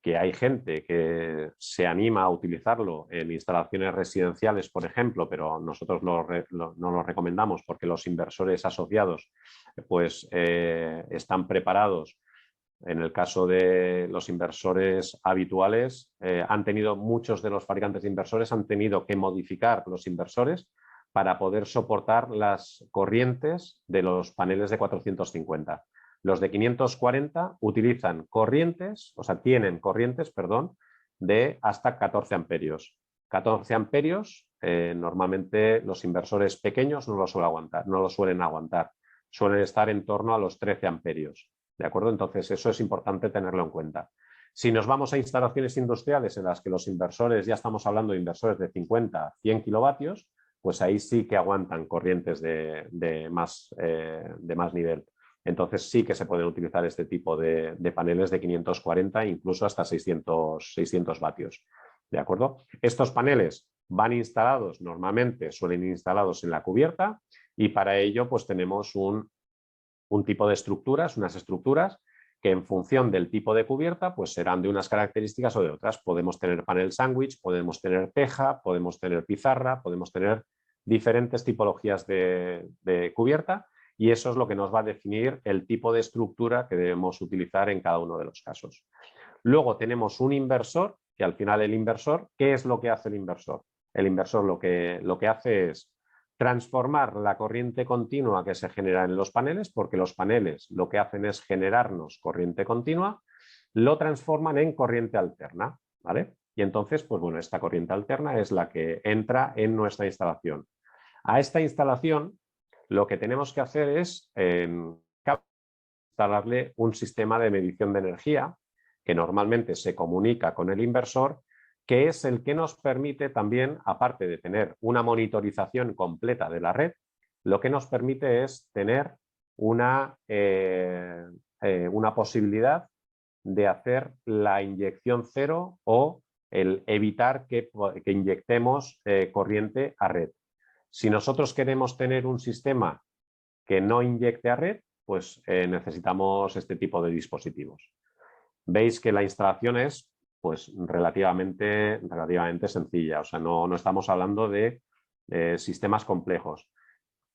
que hay gente que se anima a utilizarlo en instalaciones residenciales, por ejemplo, pero nosotros no lo recomendamos porque los inversores asociados pues, están preparados. En el caso de los inversores habituales, muchos de los fabricantes de inversores han tenido que modificar los inversores para poder soportar las corrientes de los paneles de 450. Los de 540 utilizan corrientes, o sea, tienen corrientes, perdón, de hasta 14 amperios. 14 amperios, normalmente los inversores pequeños no lo suelen aguantar. Suelen estar en torno a los 13 amperios. ¿De acuerdo? Entonces, eso es importante tenerlo en cuenta. Si nos vamos a instalaciones industriales en las que los inversores, ya estamos hablando de inversores de 50 a 100 kilovatios, pues ahí sí que aguantan corrientes de más nivel. Entonces sí que se pueden utilizar este tipo de paneles de 540, incluso hasta 600 vatios. ¿De acuerdo? Estos paneles van instalados, normalmente suelen instalados en la cubierta, y para ello pues tenemos un tipo de estructuras, unas estructuras que en función del tipo de cubierta pues serán de unas características o de otras. Podemos tener panel sándwich, podemos tener teja, podemos tener pizarra, podemos tener diferentes tipologías de cubierta, y eso es lo que nos va a definir el tipo de estructura que debemos utilizar en cada uno de los casos. Luego tenemos un inversor, que al final el inversor, ¿qué es lo que hace el inversor? El inversor lo que hace es transformar la corriente continua que se genera en los paneles, porque los paneles lo que hacen es generarnos corriente continua, lo transforman en corriente alterna, ¿vale? Y entonces, pues bueno, esta corriente alterna es la que entra en nuestra instalación. A esta instalación lo que tenemos que hacer es instalarle un sistema de medición de energía que normalmente se comunica con el inversor, que es el que nos permite también, aparte de tener una monitorización completa de la red, lo que nos permite es tener una posibilidad de hacer la inyección cero o el evitar que inyectemos corriente a red. Si nosotros queremos tener un sistema que no inyecte a red, pues necesitamos este tipo de dispositivos. Veis que la instalación es pues, relativamente sencilla, o sea, no estamos hablando de sistemas complejos.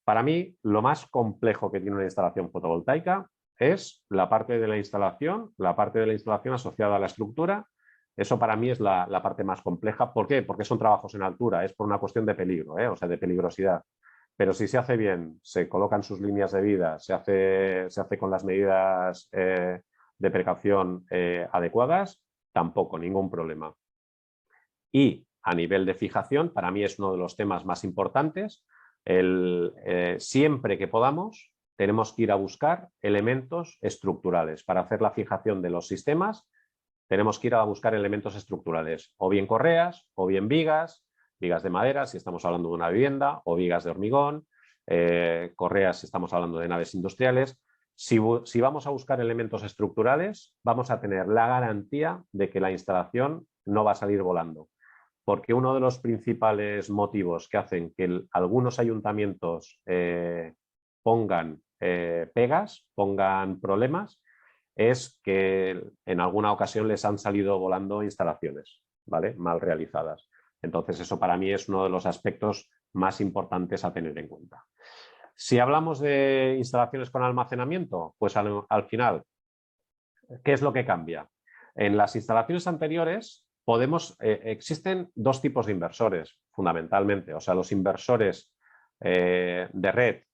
Para mí, lo más complejo que tiene una instalación fotovoltaica es la parte de la instalación asociada a la estructura. Eso para mí es la parte más compleja. ¿Por qué? Porque son trabajos en altura, es por una cuestión de peligro, o sea, de peligrosidad. Pero si se hace bien, se colocan sus líneas de vida, se hace con las medidas de precaución adecuadas, tampoco, ningún problema. Y a nivel de fijación, para mí es uno de los temas más importantes. Siempre que podamos, tenemos que ir a buscar elementos estructurales. Para hacer la fijación de los sistemas, tenemos que ir a buscar elementos estructurales, o bien correas, o bien vigas de madera, si estamos hablando de una vivienda, o vigas de hormigón, correas si estamos hablando de naves industriales. Si vamos a buscar elementos estructurales, vamos a tener la garantía de que la instalación no va a salir volando. Porque uno de los principales motivos que hacen que algunos ayuntamientos pongan pegas, pongan problemas, es que en alguna ocasión les han salido volando instalaciones, ¿vale? Mal realizadas. Entonces, eso para mí es uno de los aspectos más importantes a tener en cuenta. Si hablamos de instalaciones con almacenamiento, pues al final, ¿qué es lo que cambia? En las instalaciones anteriores existen dos tipos de inversores, fundamentalmente. O sea, los inversores de red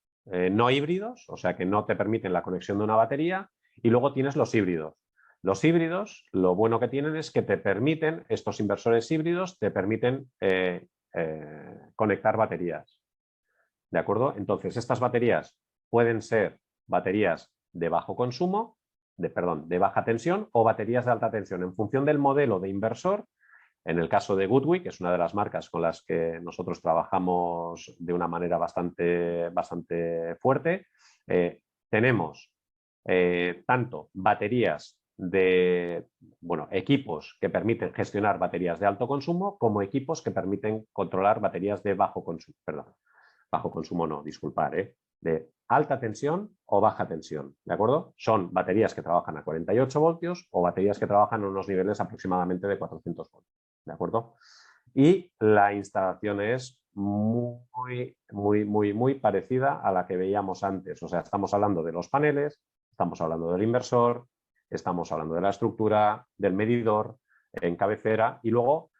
no híbridos, o sea, que no te permiten la conexión de una batería, y luego tienes los híbridos. Los híbridos, lo bueno que tienen es que te permiten, estos inversores híbridos, te permiten conectar baterías. ¿De acuerdo? Entonces, estas baterías pueden ser baterías de bajo consumo, de baja tensión, o baterías de alta tensión. En función del modelo de inversor, en el caso de Goodwick, que es una de las marcas con las que nosotros trabajamos de una manera bastante fuerte, tenemos tanto baterías de equipos que permiten gestionar baterías de alto consumo, como equipos que permiten controlar baterías de bajo consumo. Perdón, bajo consumo no, disculpar, de alta tensión o baja tensión, ¿de acuerdo? Son baterías que trabajan a 48 voltios o baterías que trabajan a unos niveles aproximadamente de 400 voltios, ¿de acuerdo? Y la instalación es muy parecida a la que veíamos antes. O sea, estamos hablando de los paneles, estamos hablando del inversor, estamos hablando de la estructura, del medidor en cabecera, y luego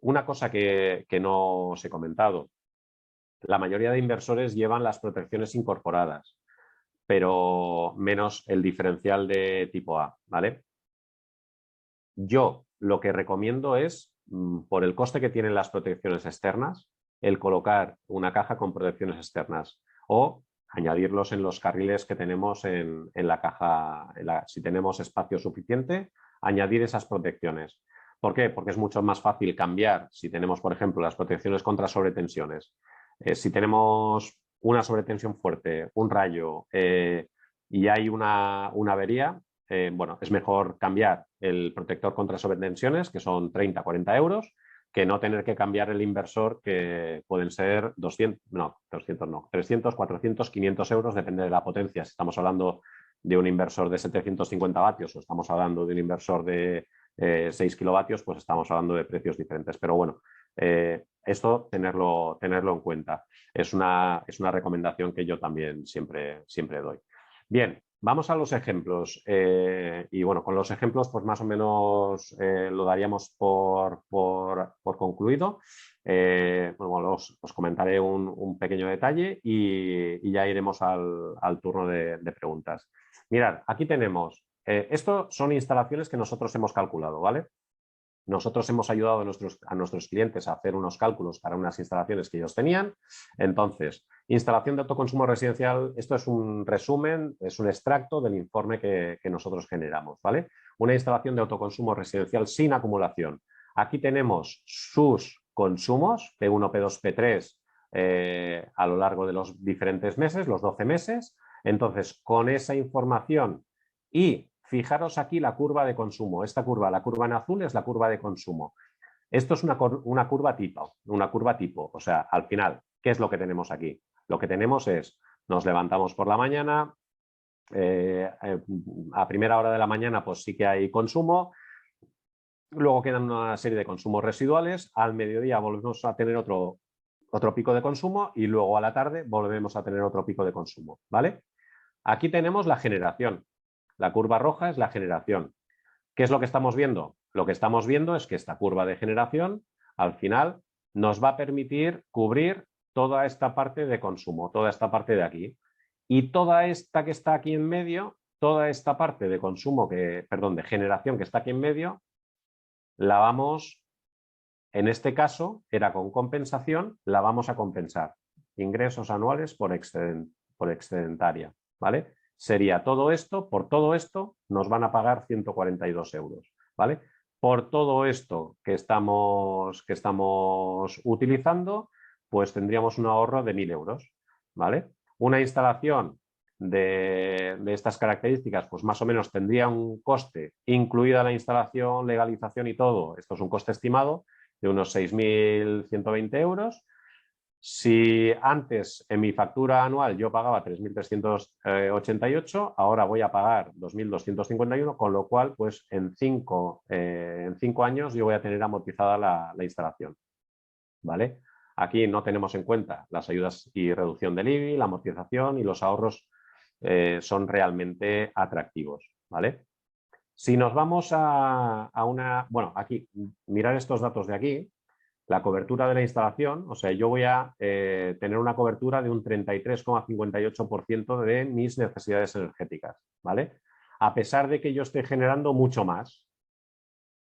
una cosa que no os he comentado. La mayoría de inversores llevan las protecciones incorporadas, pero menos el diferencial de tipo A, ¿vale? Yo lo que recomiendo es, por el coste que tienen las protecciones externas, el colocar una caja con protecciones externas o añadirlos en los carriles que tenemos en la caja, si tenemos espacio suficiente, añadir esas protecciones. ¿Por qué? Porque es mucho más fácil cambiar si tenemos, por ejemplo, las protecciones contra sobretensiones. Si tenemos una sobretensión fuerte, un rayo y hay una avería, es mejor cambiar el protector contra sobretensiones, que son 30-40 euros, que no tener que cambiar el inversor, que pueden ser 300 no, 400, 500 euros, depende de la potencia. Si estamos hablando de un inversor de 750 vatios o estamos hablando de un inversor de 6 kilovatios, pues estamos hablando de precios diferentes. Pero bueno, esto tenerlo en cuenta. Es una recomendación que yo también siempre doy. Bien, vamos a los ejemplos. Y bueno, con los ejemplos pues más o menos lo daríamos por concluido. Os comentaré un pequeño detalle y ya iremos al turno de preguntas. Mirad, aquí tenemos, esto son instalaciones que nosotros hemos calculado, ¿vale? Nosotros hemos ayudado a nuestros clientes a hacer unos cálculos para unas instalaciones que ellos tenían. Entonces, instalación de autoconsumo residencial, esto es un resumen, es un extracto del informe que nosotros generamos, ¿vale? Una instalación de autoconsumo residencial sin acumulación. Aquí tenemos sus consumos, P1, P2, P3 a lo largo de los diferentes meses, los 12 meses. Entonces, con esa información y fijaros aquí la curva de consumo. Esta curva, la curva en azul, es la curva de consumo. Esto es una curva tipo. O sea, al final, ¿qué es lo que tenemos aquí? Lo que tenemos es, nos levantamos por la mañana, a primera hora de la mañana pues sí que hay consumo, luego quedan una serie de consumos residuales, al mediodía volvemos a tener otro pico de consumo y luego a la tarde volvemos a tener otro pico de consumo, ¿vale? Aquí tenemos la generación. La curva roja es la generación. ¿Qué es lo que estamos viendo? Lo que estamos viendo es que esta curva de generación, al final, nos va a permitir cubrir toda esta parte de consumo, toda esta parte de aquí. Y toda esta que está aquí en medio, toda esta parte de consumo, de generación que está aquí en medio, la vamos, en este caso, era con compensación, la vamos a compensar. Ingresos anuales por excedentaria, ¿vale? Sería todo esto, por todo esto nos van a pagar 142 euros, ¿vale? Por todo esto que estamos utilizando, pues tendríamos un ahorro de 1.000 euros, ¿vale? Una instalación de estas características, pues más o menos tendría un coste, incluida la instalación, legalización y todo, esto es un coste estimado de unos 6.120 euros. Si antes en mi factura anual yo pagaba 3.388, ahora voy a pagar 2.251, con lo cual pues en 5 años yo voy a tener amortizada la instalación, ¿vale? Aquí no tenemos en cuenta las ayudas y reducción del IBI, la amortización y los ahorros son realmente atractivos, ¿vale? Si nos vamos a una... Bueno, aquí, mirar estos datos de aquí, la cobertura de la instalación, o sea, yo voy a tener una cobertura de un 33,58% de mis necesidades energéticas, ¿vale? A pesar de que yo esté generando mucho más.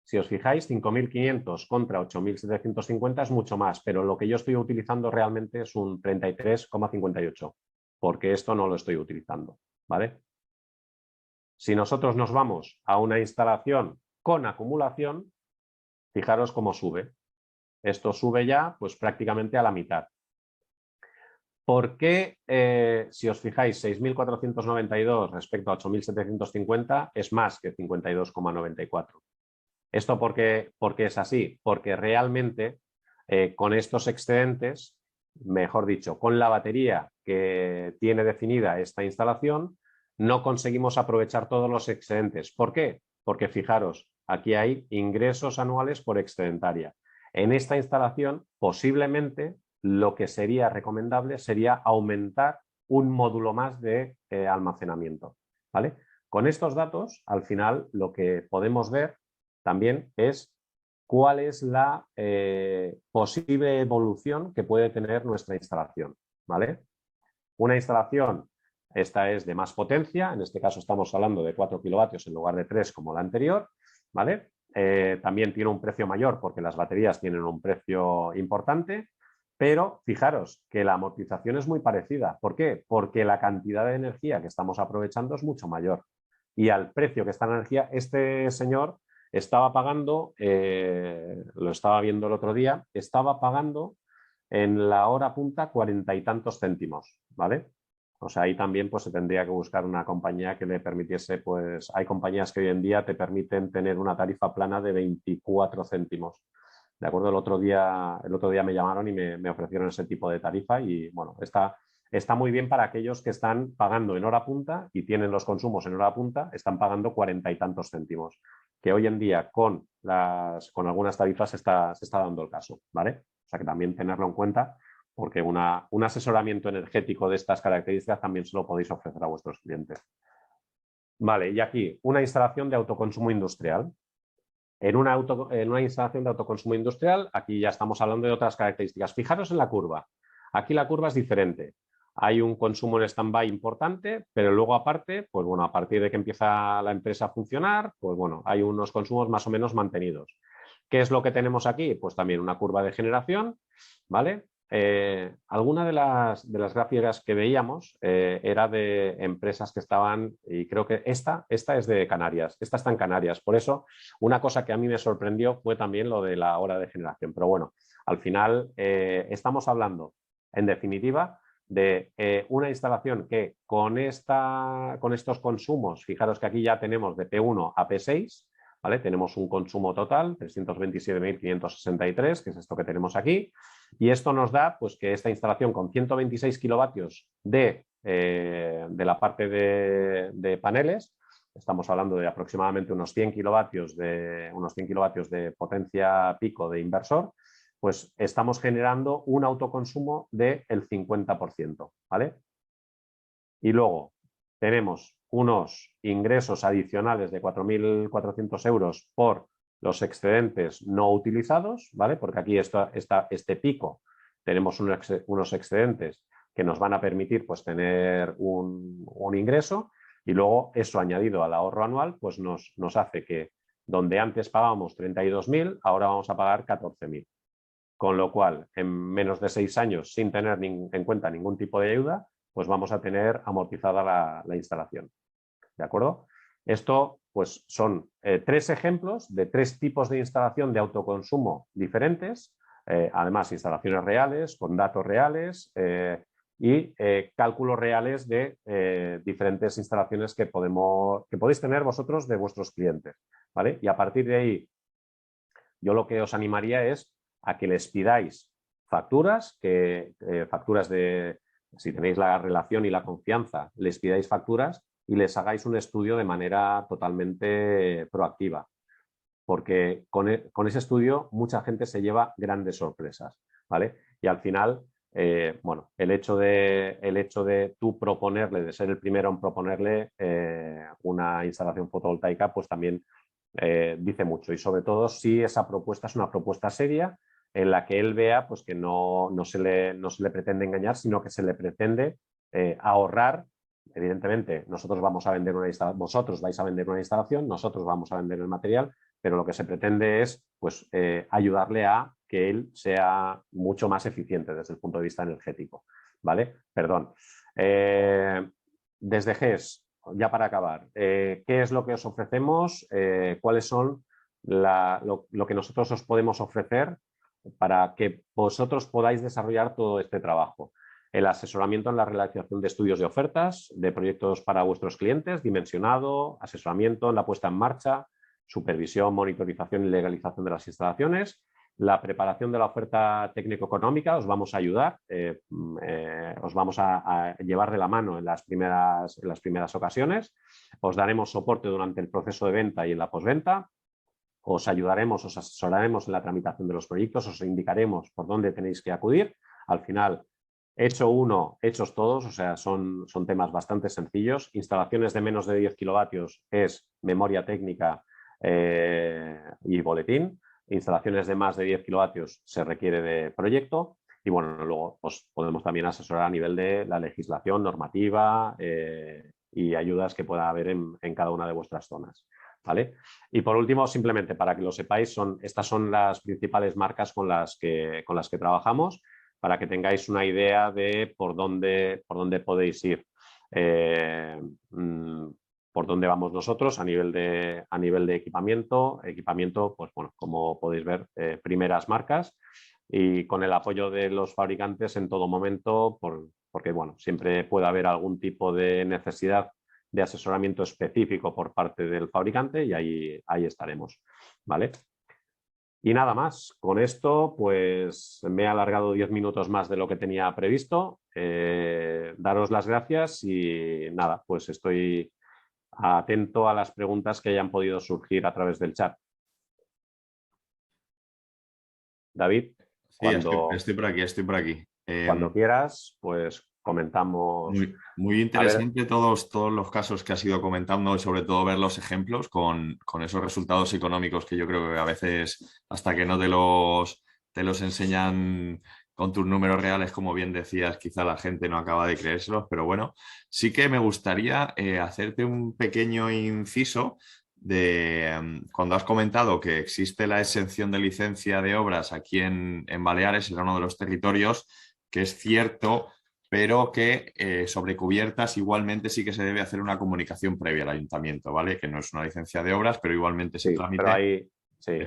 Si os fijáis, 5.500 contra 8.750 es mucho más, pero lo que yo estoy utilizando realmente es un 33,58, porque esto no lo estoy utilizando, ¿vale? Si nosotros nos vamos a una instalación con acumulación, fijaros cómo sube. Esto sube ya pues prácticamente a la mitad. ¿Por qué, si os fijáis, 6.492 respecto a 8.750 es más que 52,94? ¿Esto por qué es así? Porque realmente con estos excedentes, mejor dicho, con la batería que tiene definida esta instalación, no conseguimos aprovechar todos los excedentes. ¿Por qué? Porque fijaros, aquí hay ingresos anuales por excedentaria. En esta instalación, posiblemente, lo que sería recomendable sería aumentar un módulo más de almacenamiento, ¿vale? Con estos datos, al final, lo que podemos ver también es cuál es la posible evolución que puede tener nuestra instalación, ¿vale? Una instalación, esta es de más potencia, en este caso estamos hablando de 4 kilovatios en lugar de 3 como la anterior, ¿vale? También tiene un precio mayor porque las baterías tienen un precio importante, pero fijaros que la amortización es muy parecida. ¿Por qué? Porque la cantidad de energía que estamos aprovechando es mucho mayor. Y al precio que está la energía, este señor estaba pagando, lo estaba viendo el otro día, estaba pagando en la hora punta 40 y tantos céntimos, ¿vale? O sea, ahí también pues, se tendría que buscar una compañía que le permitiese, pues hay compañías que hoy en día te permiten tener una tarifa plana de 24 céntimos. ¿De acuerdo? El otro día me llamaron y me ofrecieron ese tipo de tarifa y bueno, está muy bien para aquellos que están pagando en hora punta y tienen los consumos en hora punta, están pagando 40 y tantos céntimos, que hoy en día con algunas tarifas se está dando el caso, ¿vale? O sea que también tenerlo en cuenta porque un asesoramiento energético de estas características también se lo podéis ofrecer a vuestros clientes. Vale, y aquí una instalación de autoconsumo industrial. En una instalación de autoconsumo industrial, aquí ya estamos hablando de otras características. Fijaros en la curva. Aquí la curva es diferente. Hay un consumo en stand-by importante, pero luego aparte, pues bueno, a partir de que empieza la empresa a funcionar, pues bueno, hay unos consumos más o menos mantenidos. ¿Qué es lo que tenemos aquí? Pues también una curva de generación, ¿vale? Alguna de las gráficas que veíamos era de empresas que estaban, y creo que esta es de Canarias, esta está en Canarias, por eso una cosa que a mí me sorprendió fue también lo de la hora de generación, pero bueno, al final estamos hablando, en definitiva, de una instalación que con estos consumos, fijaros que aquí ya tenemos de P1 a P6, ¿vale? Tenemos un consumo total, 327.563, que es esto que tenemos aquí, y esto nos da pues, que esta instalación con 126 kilovatios de la parte de paneles, estamos hablando de aproximadamente unos 100 kilovatios de potencia pico de inversor, pues estamos generando un autoconsumo del 50%, ¿vale? Y luego tenemos unos ingresos adicionales de 4.400 euros por los excedentes no utilizados, ¿vale? Porque aquí este pico tenemos unos excedentes que nos van a permitir pues, tener un ingreso y luego eso añadido al ahorro anual pues nos hace que donde antes pagábamos 32.000, ahora vamos a pagar 14.000. Con lo cual, en menos de 6 años, sin tener en cuenta ningún tipo de ayuda, pues vamos a tener amortizada la instalación. ¿De acuerdo? Esto pues, son 3 ejemplos de 3 tipos de instalación de autoconsumo diferentes, además instalaciones reales, con datos reales y cálculos reales de diferentes instalaciones que podéis tener vosotros de vuestros clientes, ¿vale? Y a partir de ahí, yo lo que os animaría es a que les pidáis facturas, facturas de, si tenéis la relación y la confianza, les pidáis facturas y les hagáis un estudio de manera totalmente proactiva. Porque con ese estudio mucha gente se lleva grandes sorpresas, ¿vale? Y al final, bueno, el hecho de tú proponerle, de ser el primero en proponerle una instalación fotovoltaica, pues también dice mucho. Y sobre todo si esa propuesta es una propuesta seria en la que él vea pues, que no se le pretende engañar, sino que se le pretende ahorrar. Evidentemente, nosotros vamos a vender vosotros vais a vender una instalación, nosotros vamos a vender el material, pero lo que se pretende es pues, ayudarle a que él sea mucho más eficiente desde el punto de vista energético. ¿Vale? Perdón. Desde GES, ya para acabar, ¿qué es lo que os ofrecemos? ¿Cuáles son lo que nosotros os podemos ofrecer para que vosotros podáis desarrollar todo este trabajo? El asesoramiento en la realización de estudios de ofertas, de proyectos para vuestros clientes, dimensionado, asesoramiento en la puesta en marcha, supervisión, monitorización y legalización de las instalaciones, la preparación de la oferta técnico-económica, os vamos a ayudar, os vamos a llevar de la mano en las primeras ocasiones, os daremos soporte durante el proceso de venta y en la postventa, os ayudaremos, os asesoraremos en la tramitación de los proyectos, os indicaremos por dónde tenéis que acudir. Al final, hecho uno, hechos todos, o sea, son temas bastante sencillos. Instalaciones de menos de 10 kilovatios es memoria técnica y boletín. Instalaciones de más de 10 kilovatios se requiere de proyecto. Y bueno, luego pues, podemos también asesorar a nivel de la legislación, normativa y ayudas que pueda haber en cada una de vuestras zonas. ¿Vale? Y por último, simplemente para que lo sepáis, estas son las principales marcas con las que trabajamos, para que tengáis una idea de por dónde podéis ir, por dónde vamos nosotros a nivel de equipamiento, pues bueno, como podéis ver, primeras marcas y con el apoyo de los fabricantes en todo momento, porque bueno, siempre puede haber algún tipo de necesidad de asesoramiento específico por parte del fabricante y ahí estaremos, ¿vale? Y nada más, con esto pues me he alargado 10 minutos más de lo que tenía previsto. Daros las gracias y nada, pues estoy atento a las preguntas que hayan podido surgir a través del chat. David, Sí, estoy por aquí, estoy por aquí. Cuando quieras, pues comentamos. Muy interesante todos los casos que has ido comentando y sobre todo ver los ejemplos con esos resultados económicos que yo creo que a veces hasta que no te los enseñan con tus números reales, como bien decías, quizá la gente no acaba de creérselos, pero bueno, sí que me gustaría hacerte un pequeño inciso de cuando has comentado que existe la exención de licencia de obras aquí en Baleares, era uno de los territorios, que es cierto, pero que sobre cubiertas igualmente sí que se debe hacer una comunicación previa al ayuntamiento, ¿vale? Que no es una licencia de obras, pero igualmente ese Sí, pero trámite.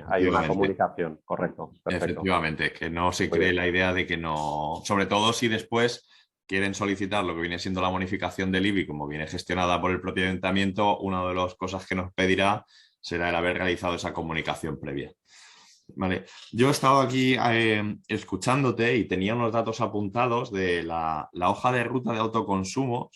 hay una comunicación, correcto, perfecto. Efectivamente, que no se cree la idea de que no, sobre todo si después quieren solicitar lo que viene siendo la bonificación del IBI, como viene gestionada por el propio ayuntamiento, una de las cosas que nos pedirá será el haber realizado esa comunicación previa. Vale. Yo he estado aquí escuchándote y tenía unos datos apuntados de la hoja de ruta de autoconsumo.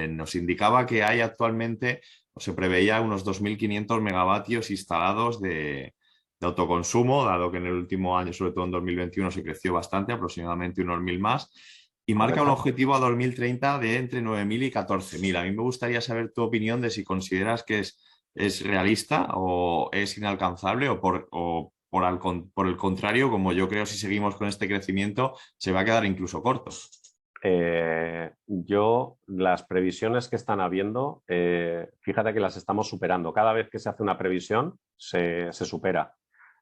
Nos indicaba que hay actualmente, o se preveía unos 2.500 megavatios instalados de autoconsumo, dado que en el último año, sobre todo en 2021, se creció bastante, aproximadamente unos 1.000 más. Y marca un objetivo a 2030 de entre 9.000 y 14.000. A mí me gustaría saber tu opinión de si consideras que es realista o es inalcanzable o por el contrario, como yo creo, si seguimos con este crecimiento, se va a quedar incluso corto. Las previsiones que están habiendo, fíjate que las estamos superando. Cada vez que se hace una previsión, se supera.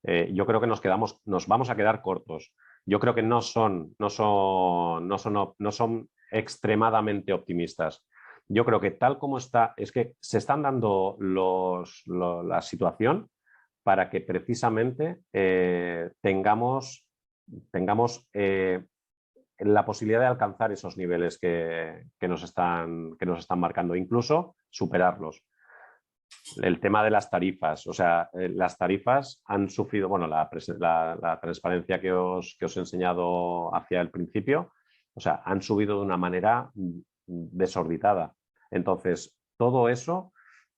Yo creo que nos vamos a quedar cortos. Yo creo que no son extremadamente optimistas. Yo creo que tal como está, es que se están dando la situación para que precisamente tengamos la posibilidad de alcanzar esos niveles que nos están marcando, incluso superarlos. El tema de las tarifas, o sea, las tarifas han sufrido, bueno, la transparencia que os he enseñado hacia el principio, o sea, han subido de una manera desorbitada. Entonces, todo eso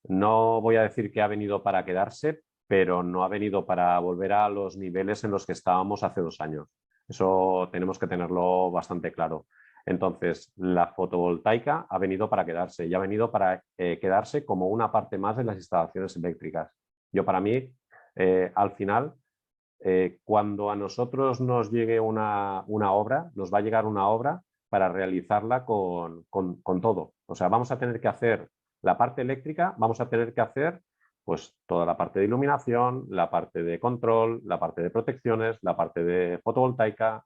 no voy a decir que ha venido para quedarse, pero no ha venido para volver a los niveles en los que estábamos hace 2 años. Eso tenemos que tenerlo bastante claro. Entonces, la fotovoltaica ha venido para quedarse y ha venido para quedarse como una parte más de las instalaciones eléctricas. Yo, para mí, al final, cuando a nosotros nos llegue una obra, nos va a llegar una obra para realizarla con todo. O sea, vamos a tener que hacer la parte eléctrica, vamos a tener que hacer pues toda la parte de iluminación, la parte de control, la parte de protecciones, la parte de fotovoltaica.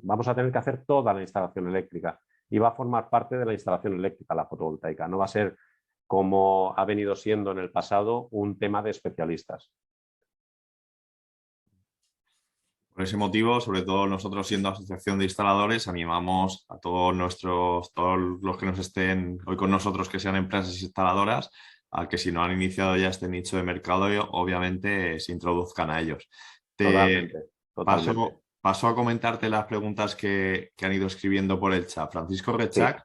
Vamos a tener que hacer toda la instalación eléctrica y va a formar parte de la instalación eléctrica la fotovoltaica. No va a ser, como ha venido siendo en el pasado, un tema de especialistas. Por ese motivo, sobre todo nosotros siendo asociación de instaladores, animamos a todos los que nos estén hoy con nosotros, que sean empresas instaladoras, a que si no han iniciado ya este nicho de mercado, obviamente se introduzcan a ellos. Totalmente, totalmente. Paso a comentarte las preguntas que han ido escribiendo por el chat. Francisco Rechac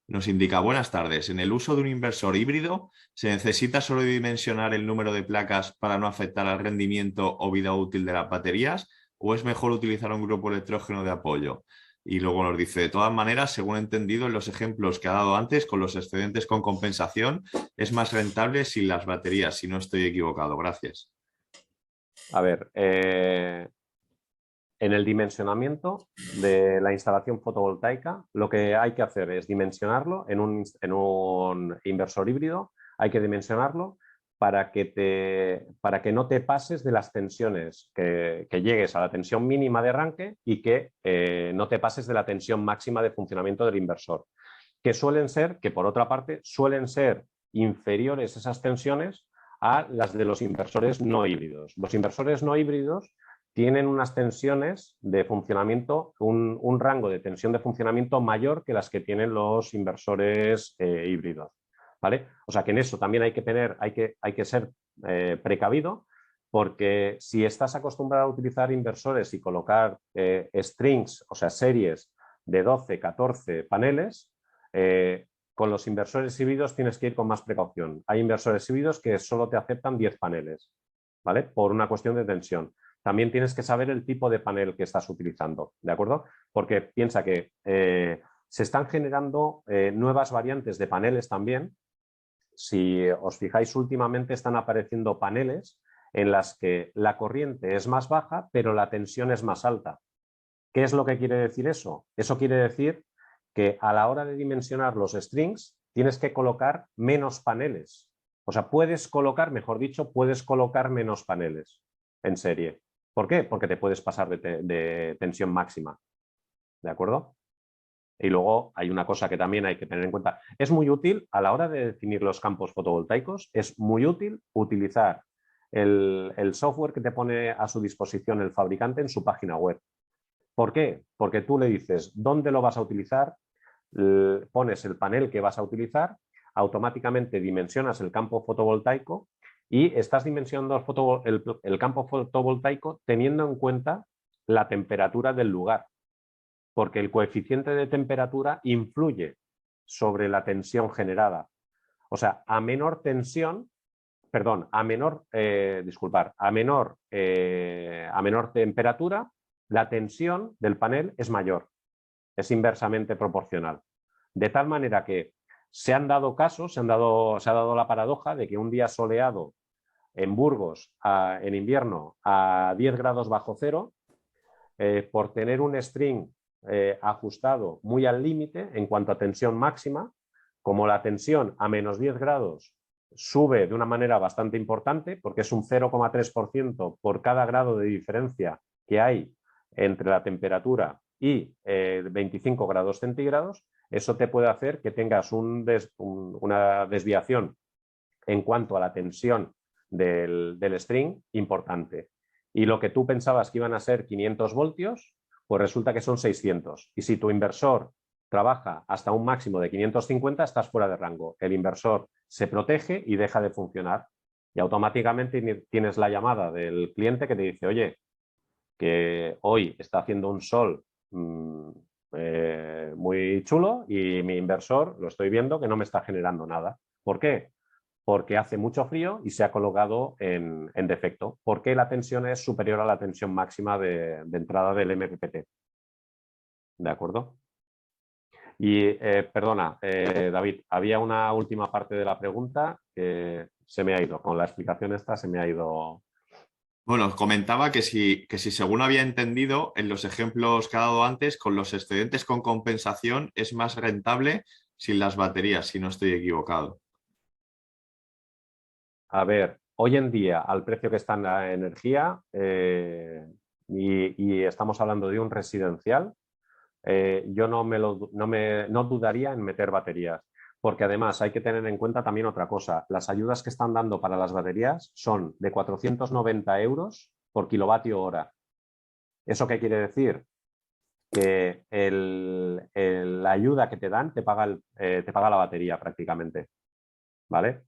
nos indica: buenas tardes. En el uso de un inversor híbrido, ¿se necesita sobredimensionar el número de placas para no afectar al rendimiento o vida útil de las baterías? ¿O es mejor utilizar un grupo electrógeno de apoyo? Y luego nos dice: de todas maneras, según he entendido en los ejemplos que ha dado antes, con los excedentes con compensación, es más rentable sin las baterías, si no estoy equivocado. Gracias. A ver, en el dimensionamiento de la instalación fotovoltaica, lo que hay que hacer es dimensionarlo en un inversor híbrido, hay que dimensionarlo para que no te pases de las tensiones, que llegues a la tensión mínima de arranque y que no te pases de la tensión máxima de funcionamiento del inversor, que por otra parte suelen ser inferiores esas tensiones a las de los inversores no híbridos. Los inversores no híbridos tienen unas tensiones de funcionamiento, un rango de tensión de funcionamiento mayor que las que tienen los inversores híbridos. ¿Vale? O sea que en eso también hay que ser precavido, porque si estás acostumbrado a utilizar inversores y colocar strings, o sea, series de 12, 14 paneles, con los inversores híbridos tienes que ir con más precaución. Hay inversores híbridos que solo te aceptan 10 paneles, ¿vale? Por una cuestión de tensión. También tienes que saber el tipo de panel que estás utilizando, ¿de acuerdo? Porque piensa que se están generando nuevas variantes de paneles también. Si os fijáis, últimamente están apareciendo paneles en las que la corriente es más baja, pero la tensión es más alta. ¿Qué es lo que quiere decir eso? Eso quiere decir que a la hora de dimensionar los strings tienes que colocar menos paneles. O sea, puedes colocar menos paneles en serie. ¿Por qué? Porque te puedes pasar de tensión máxima. ¿De acuerdo? Y luego hay una cosa que también hay que tener en cuenta. Es muy útil a la hora de definir los campos fotovoltaicos, es muy útil utilizar el software que te pone a su disposición el fabricante en su página web. ¿Por qué? Porque tú le dices dónde lo vas a utilizar, pones el panel que vas a utilizar, automáticamente dimensionas el campo fotovoltaico y estás dimensionando el campo fotovoltaico teniendo en cuenta la temperatura del lugar, porque el coeficiente de temperatura influye sobre la tensión generada. O sea, a menor tensión, perdón, a menor temperatura, la tensión del panel es mayor, es inversamente proporcional. De tal manera que se ha dado la paradoja de que un día soleado en Burgos, en invierno, a 10 grados bajo cero, por tener un string ajustado muy al límite en cuanto a tensión máxima, como la tensión a menos 10 grados sube de una manera bastante importante, porque es un 0,3% por cada grado de diferencia que hay entre la temperatura y 25 grados centígrados, eso te puede hacer que tengas una desviación en cuanto a la tensión del string importante. Y lo que tú pensabas que iban a ser 500 voltios, pues resulta que son 600. Y si tu inversor trabaja hasta un máximo de 550, estás fuera de rango. El inversor se protege y deja de funcionar. Y automáticamente tienes la llamada del cliente que te dice: oye, que hoy está haciendo un sol muy chulo y mi inversor lo estoy viendo que no me está generando nada. ¿Por qué? Porque hace mucho frío y se ha colocado en defecto, porque la tensión es superior a la tensión máxima de entrada del MPPT. ¿De acuerdo? Y perdona, David, había una última parte de la pregunta que se me ha ido. Con la explicación esta se me ha ido. Bueno, os comentaba que si según había entendido, en los ejemplos que ha dado antes, con los excedentes con compensación es más rentable sin las baterías, si no estoy equivocado. A ver, hoy en día, al precio que está en la energía, y estamos hablando de un residencial, yo no dudaría en meter baterías, porque además hay que tener en cuenta también otra cosa. Las ayudas que están dando para las baterías son de 490 euros por kilovatio hora. ¿Eso qué quiere decir? Que la ayuda que te dan te paga la batería prácticamente, ¿vale?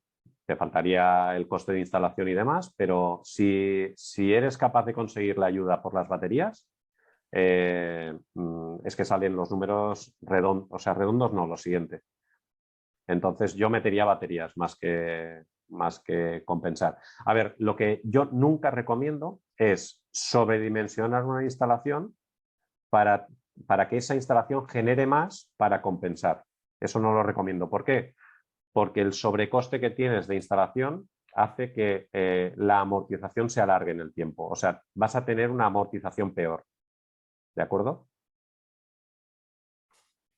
Te faltaría el coste de instalación y demás, pero si eres capaz de conseguir la ayuda por las baterías, es que salen los números redondos, o sea, redondos no, lo siguiente. Entonces yo metería baterías más que compensar. A ver, lo que yo nunca recomiendo es sobredimensionar una instalación para que esa instalación genere más para compensar. Eso no lo recomiendo. ¿Por qué? Porque el sobrecoste que tienes de instalación hace que la amortización se alargue en el tiempo. O sea, vas a tener una amortización peor. ¿De acuerdo?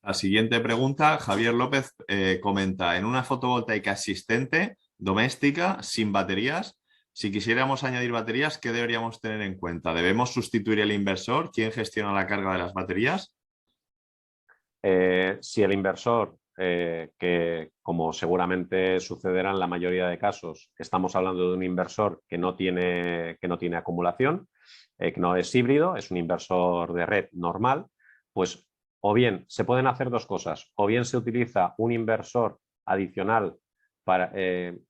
La siguiente pregunta, Javier López comenta, en una fotovoltaica existente, doméstica, sin baterías, si quisiéramos añadir baterías, ¿qué deberíamos tener en cuenta? ¿Debemos sustituir el inversor? ¿Quién gestiona la carga de las baterías? Si el inversor, que como seguramente sucederá en la mayoría de casos, estamos hablando de un inversor que no tiene acumulación, que no es híbrido, es un inversor de red normal, pues o bien se pueden hacer dos cosas, o bien se utiliza un inversor adicional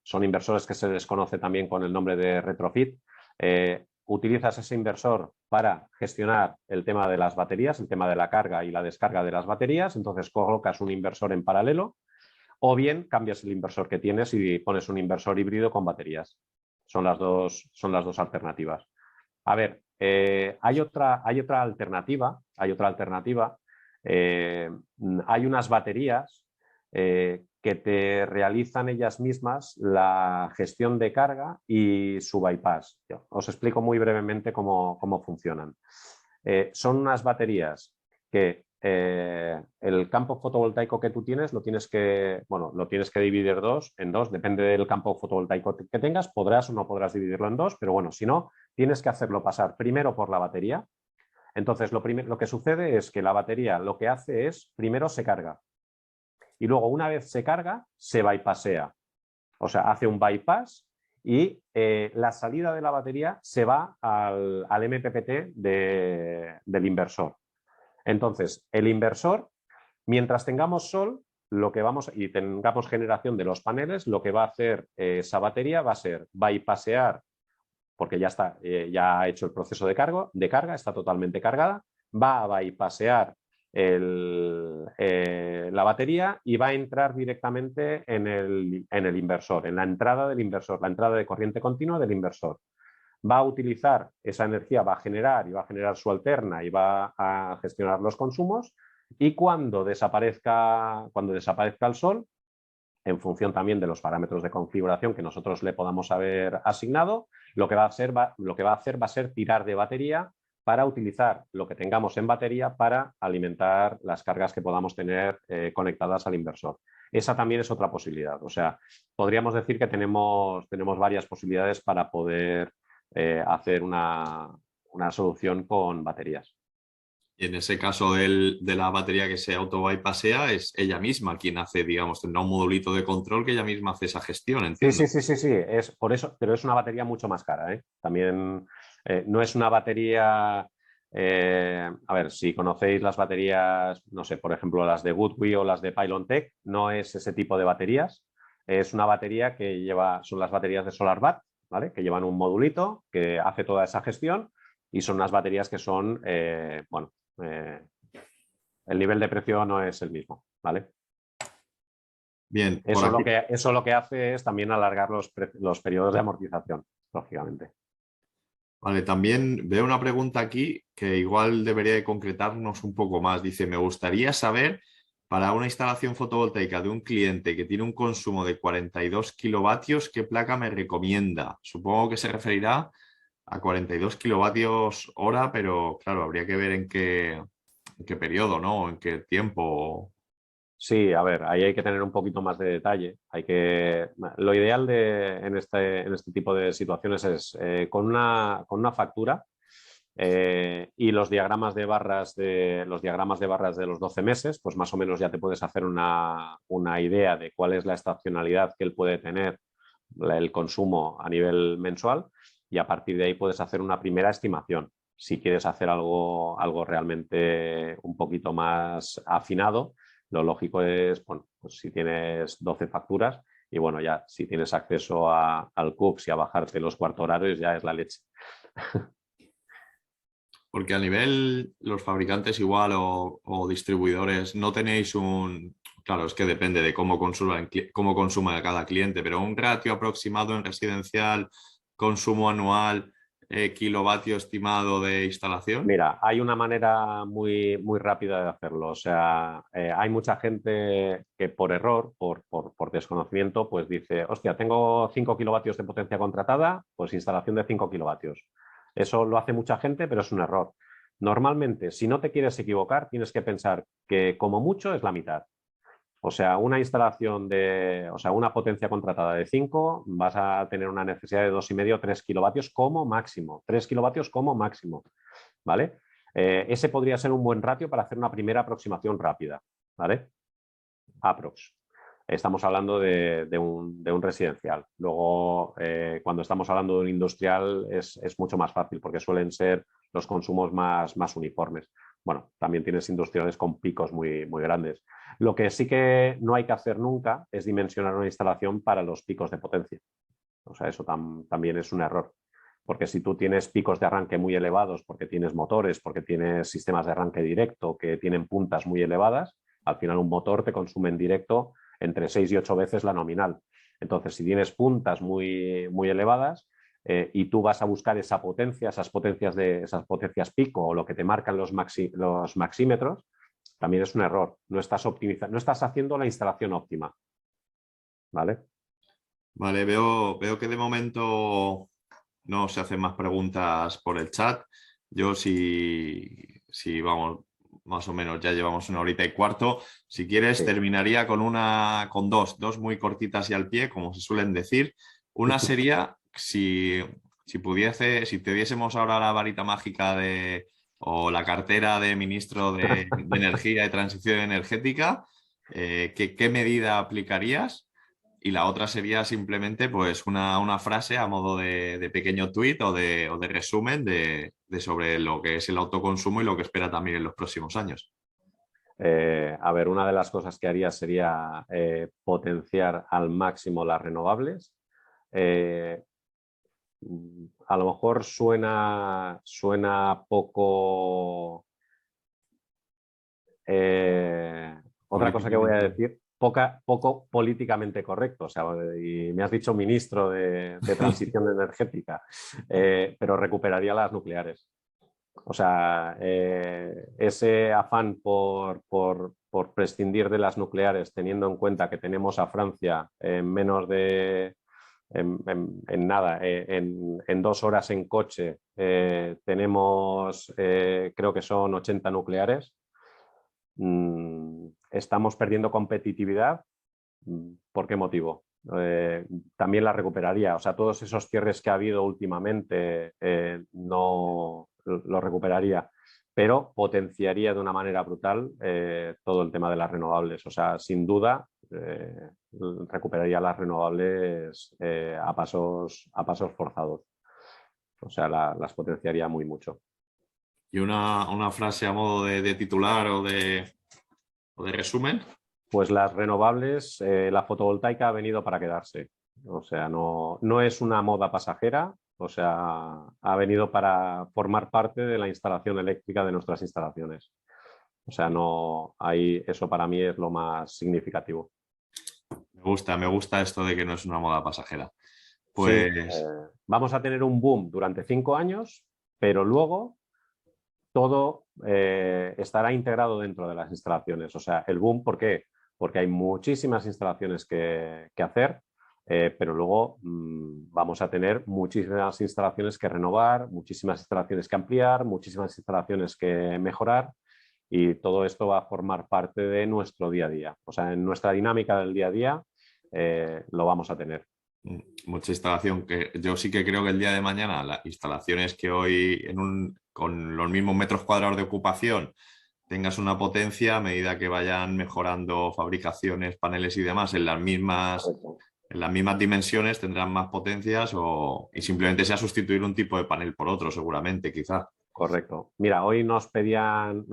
son inversores que se desconoce también con el nombre de retrofit, utilizas ese inversor para gestionar el tema de las baterías, el tema de la carga y la descarga de las baterías, entonces colocas un inversor en paralelo, o bien cambias el inversor que tienes y pones un inversor híbrido con baterías. Son las dos alternativas. A ver, hay otra alternativa, hay unas baterías que te realizan ellas mismas la gestión de carga y su bypass. Os explico muy brevemente cómo funcionan. Son unas baterías que el campo fotovoltaico que tú tienes lo tienes que dividir en dos, depende del campo fotovoltaico que tengas, podrás o no podrás dividirlo en dos, pero bueno, si no, tienes que hacerlo pasar primero por la batería. Entonces, lo que sucede es que la batería lo que hace es, primero se carga, y luego una vez se carga, se bypassea. O sea, hace un bypass y la salida de la batería se va al MPPT del inversor. Entonces, el inversor, mientras tengamos sol y tengamos generación de los paneles, lo que va a hacer esa batería va a ser bypassear, porque ya está, ya ha hecho el proceso de carga, está totalmente cargada, va a bypassear la batería y va a entrar directamente en el inversor, en la entrada del inversor, la entrada de corriente continua del inversor. Va a utilizar esa energía, va a generar su alterna y va a gestionar los consumos, y cuando desaparezca el sol, en función también de los parámetros de configuración que nosotros le podamos haber asignado, lo que va a hacer va a ser tirar de batería para utilizar lo que tengamos en batería para alimentar las cargas que podamos tener conectadas al inversor. Esa también es otra posibilidad. O sea, podríamos decir que tenemos varias posibilidades para poder hacer una solución con baterías. Y en ese caso de la batería que se auto-bypassea, es ella misma quien hace, digamos, tendrá un modulito de control que ella misma hace esa gestión, entiendo. Sí, es por eso, pero es una batería mucho más cara, ¿eh? También no es una batería. A ver, si conocéis las baterías, no sé, por ejemplo, las de Goodway o las de Pylontech, no es ese tipo de baterías. Es una batería son las baterías de SolarBat, ¿vale? Que llevan un modulito que hace toda esa gestión, y son unas baterías que son, el nivel de precio no es el mismo, ¿vale? Bien, Eso lo que hace es también alargar los periodos de amortización, lógicamente. Vale, también veo una pregunta aquí que igual debería de concretarnos un poco más. Dice, me gustaría saber, para una instalación fotovoltaica de un cliente que tiene un consumo de 42 kilovatios, ¿qué placa me recomienda? Supongo que se referirá a 42 kilovatios hora, pero claro, habría que ver en qué periodo, ¿no? En qué tiempo. Sí, a ver, ahí hay que tener un poquito más de detalle. Lo ideal en este tipo de situaciones es con una factura y los diagramas de barras de los 12 meses, pues más o menos ya te puedes hacer una idea de cuál es la estacionalidad que él puede tener el consumo a nivel mensual y a partir de ahí puedes hacer una primera estimación. Si quieres hacer algo realmente un poquito más afinado, lo lógico es, bueno, pues si tienes 12 facturas y bueno, ya si tienes acceso al CUPS y a bajarte los cuartos horarios ya es la leche. Porque a nivel, los fabricantes igual o distribuidores, no tenéis un... Claro, es que depende de cómo consuma cada cliente, pero un ratio aproximado en residencial, consumo anual, kilovatio estimado de instalación. Mira, hay una manera muy rápida de hacerlo. O sea, hay mucha gente que por error, por desconocimiento, pues dice, hostia, tengo 5 kilovatios de potencia contratada, pues instalación de 5 kilovatios. Eso lo hace mucha gente, pero es un error. Normalmente, si no te quieres equivocar, tienes que pensar que como mucho es la mitad. O sea, una potencia contratada de 5, vas a tener una necesidad de 2,5 o 3 kilovatios como máximo. 3 kilovatios como máximo. ¿Vale? Ese podría ser un buen ratio para hacer una primera aproximación rápida, ¿vale? Aprox. Estamos hablando de un residencial. Luego, cuando estamos hablando de un industrial, es mucho más fácil porque suelen ser los consumos más uniformes. Bueno, también tienes industriales con picos muy grandes. Lo que sí que no hay que hacer nunca es dimensionar una instalación para los picos de potencia. O sea, eso también es un error. Porque si tú tienes picos de arranque muy elevados, porque tienes motores, porque tienes sistemas de arranque directo que tienen puntas muy elevadas, al final un motor te consume en directo entre 6 y 8 veces la nominal. Entonces, si tienes puntas muy elevadas y tú vas a buscar esa potencia, esas potencias pico o lo que te marcan los maxímetros, también es un error. No estás haciendo la instalación óptima. ¿Vale? Vale, veo que de momento no se hacen más preguntas por el chat. Yo si vamos, más o menos ya llevamos 1 hora y cuarto. Si quieres, Sí. terminaría con dos muy cortitas y al pie, como se suelen decir. Una sería si te diésemos ahora la varita mágica o la cartera de ministro de Energía y Transición Energética, ¿qué medida aplicarías? Y la otra sería simplemente pues una frase a modo de pequeño tuit o de resumen de sobre lo que es el autoconsumo y lo que espera también en los próximos años. A ver, una de las cosas que haría sería potenciar al máximo las renovables. Eh, a lo mejor suena poco. Otra cosa que voy a Políticamente. decir, poco políticamente correcto. O sea, y me has dicho ministro de Transición Energética, pero recuperaría las nucleares. O sea, ese afán por prescindir de las nucleares, teniendo en cuenta que tenemos a Francia en menos de, en nada, en 2 horas en coche, tenemos, creo que son 80 nucleares. Estamos perdiendo competitividad. ¿Por qué motivo? También la recuperaría. O sea, todos esos cierres que ha habido últimamente no lo recuperaría, pero potenciaría de una manera brutal todo el tema de las renovables. O sea, sin duda, recuperaría las renovables a pasos forzados. O sea, las potenciaría mucho. Y una frase a modo de titular o de resumen. Pues las renovables, la fotovoltaica ha venido para quedarse. O sea, no es una moda pasajera, o sea, ha venido para formar parte de la instalación eléctrica de nuestras instalaciones. O sea, eso para mí es lo más significativo. Me gusta esto de que no es una moda pasajera. Sí, Pues vamos a tener un boom durante 5 años, pero luego todo estará integrado dentro de las instalaciones. O sea, el boom, ¿por qué? Porque hay muchísimas instalaciones que hacer, pero luego vamos a tener muchísimas instalaciones que renovar, muchísimas instalaciones que ampliar, muchísimas instalaciones que mejorar, y todo esto va a formar parte de nuestro día a día. O sea, en nuestra dinámica del día a día lo vamos a tener. Mucha instalación. Que yo sí que creo que el día de mañana las instalaciones que hoy con los mismos metros cuadrados de ocupación tengas una potencia, a medida que vayan mejorando fabricaciones, paneles y demás en las mismas dimensiones, tendrán más potencias y simplemente sea sustituir un tipo de panel por otro, seguramente, quizá. Correcto. Mira, hoy nos pedían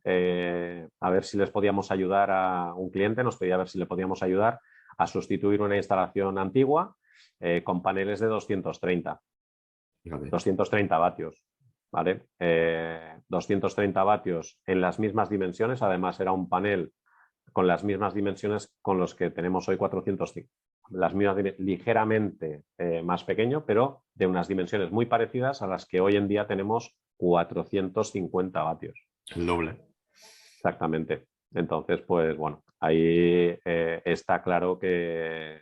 a ver si les podíamos ayudar a un cliente, nos pedía a ver si le podíamos ayudar a sustituir una instalación antigua con paneles de 230. Fíjate. 230 vatios. ¿Vale? 230 vatios en las mismas dimensiones. Además, era un panel con las mismas dimensiones con los que tenemos hoy 405. Las mismas, ligeramente más pequeño, pero de unas dimensiones muy parecidas a las que hoy en día tenemos 450 vatios. El doble. Exactamente. Entonces, pues bueno, ahí está claro que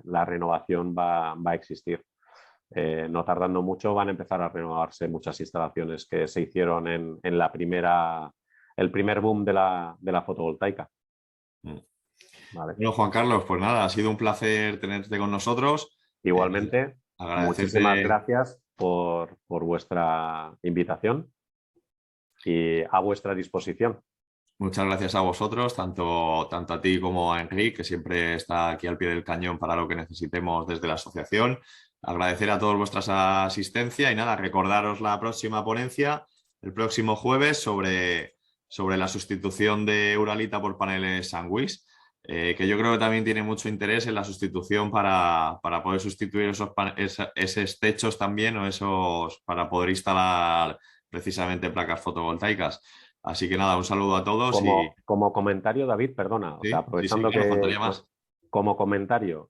la renovación va a existir. No tardando mucho van a empezar a renovarse muchas instalaciones que se hicieron en el primer boom de la fotovoltaica. Vale. Bueno, Juan Carlos, pues nada, ha sido un placer tenerte con nosotros. Igualmente, muchísimas gracias por vuestra invitación y a vuestra disposición. Muchas gracias a vosotros, tanto a ti como a Enrique, que siempre está aquí al pie del cañón para lo que necesitemos desde la asociación. Agradecer a todos vuestra asistencia y nada, recordaros la próxima ponencia el próximo jueves sobre la sustitución de Uralita por paneles Sandwich, que yo creo que también tiene mucho interés en la sustitución para poder sustituir esos techos también para poder instalar precisamente placas fotovoltaicas. Así que nada, un saludo a todos. Como comentario, David, perdona, ¿Sí? O sea, aprovechando como comentario,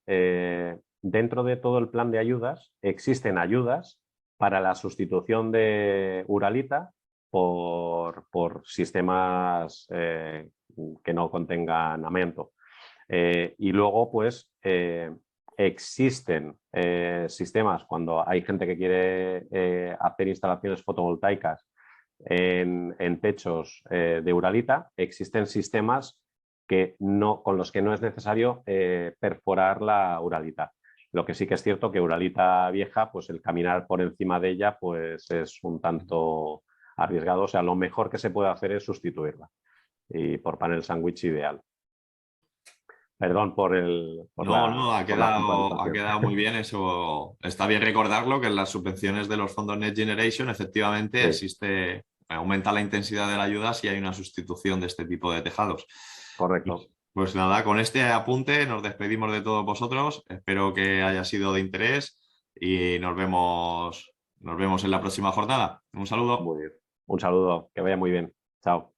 dentro de todo el plan de ayudas existen ayudas para la sustitución de Uralita por sistemas que no contengan amianto. Y luego, pues, existen sistemas cuando hay gente que quiere hacer instalaciones fotovoltaicas en techos de Uralita, existen sistemas con los que no es necesario perforar la Uralita. Lo que sí que es cierto que Uralita vieja, pues el caminar por encima de ella pues es un tanto arriesgado. O sea, lo mejor que se puede hacer es sustituirla. Y por panel Sandwich ideal. Perdón por ha quedado muy bien eso. Está bien recordarlo, que en las subvenciones de los fondos Next Generation efectivamente aumenta la intensidad de la ayuda si hay una sustitución de este tipo de tejados. Correcto. Pues nada, con este apunte nos despedimos de todos vosotros. Espero que haya sido de interés y nos vemos en la próxima jornada. Un saludo. Muy bien. Un saludo, que vaya muy bien. Chao.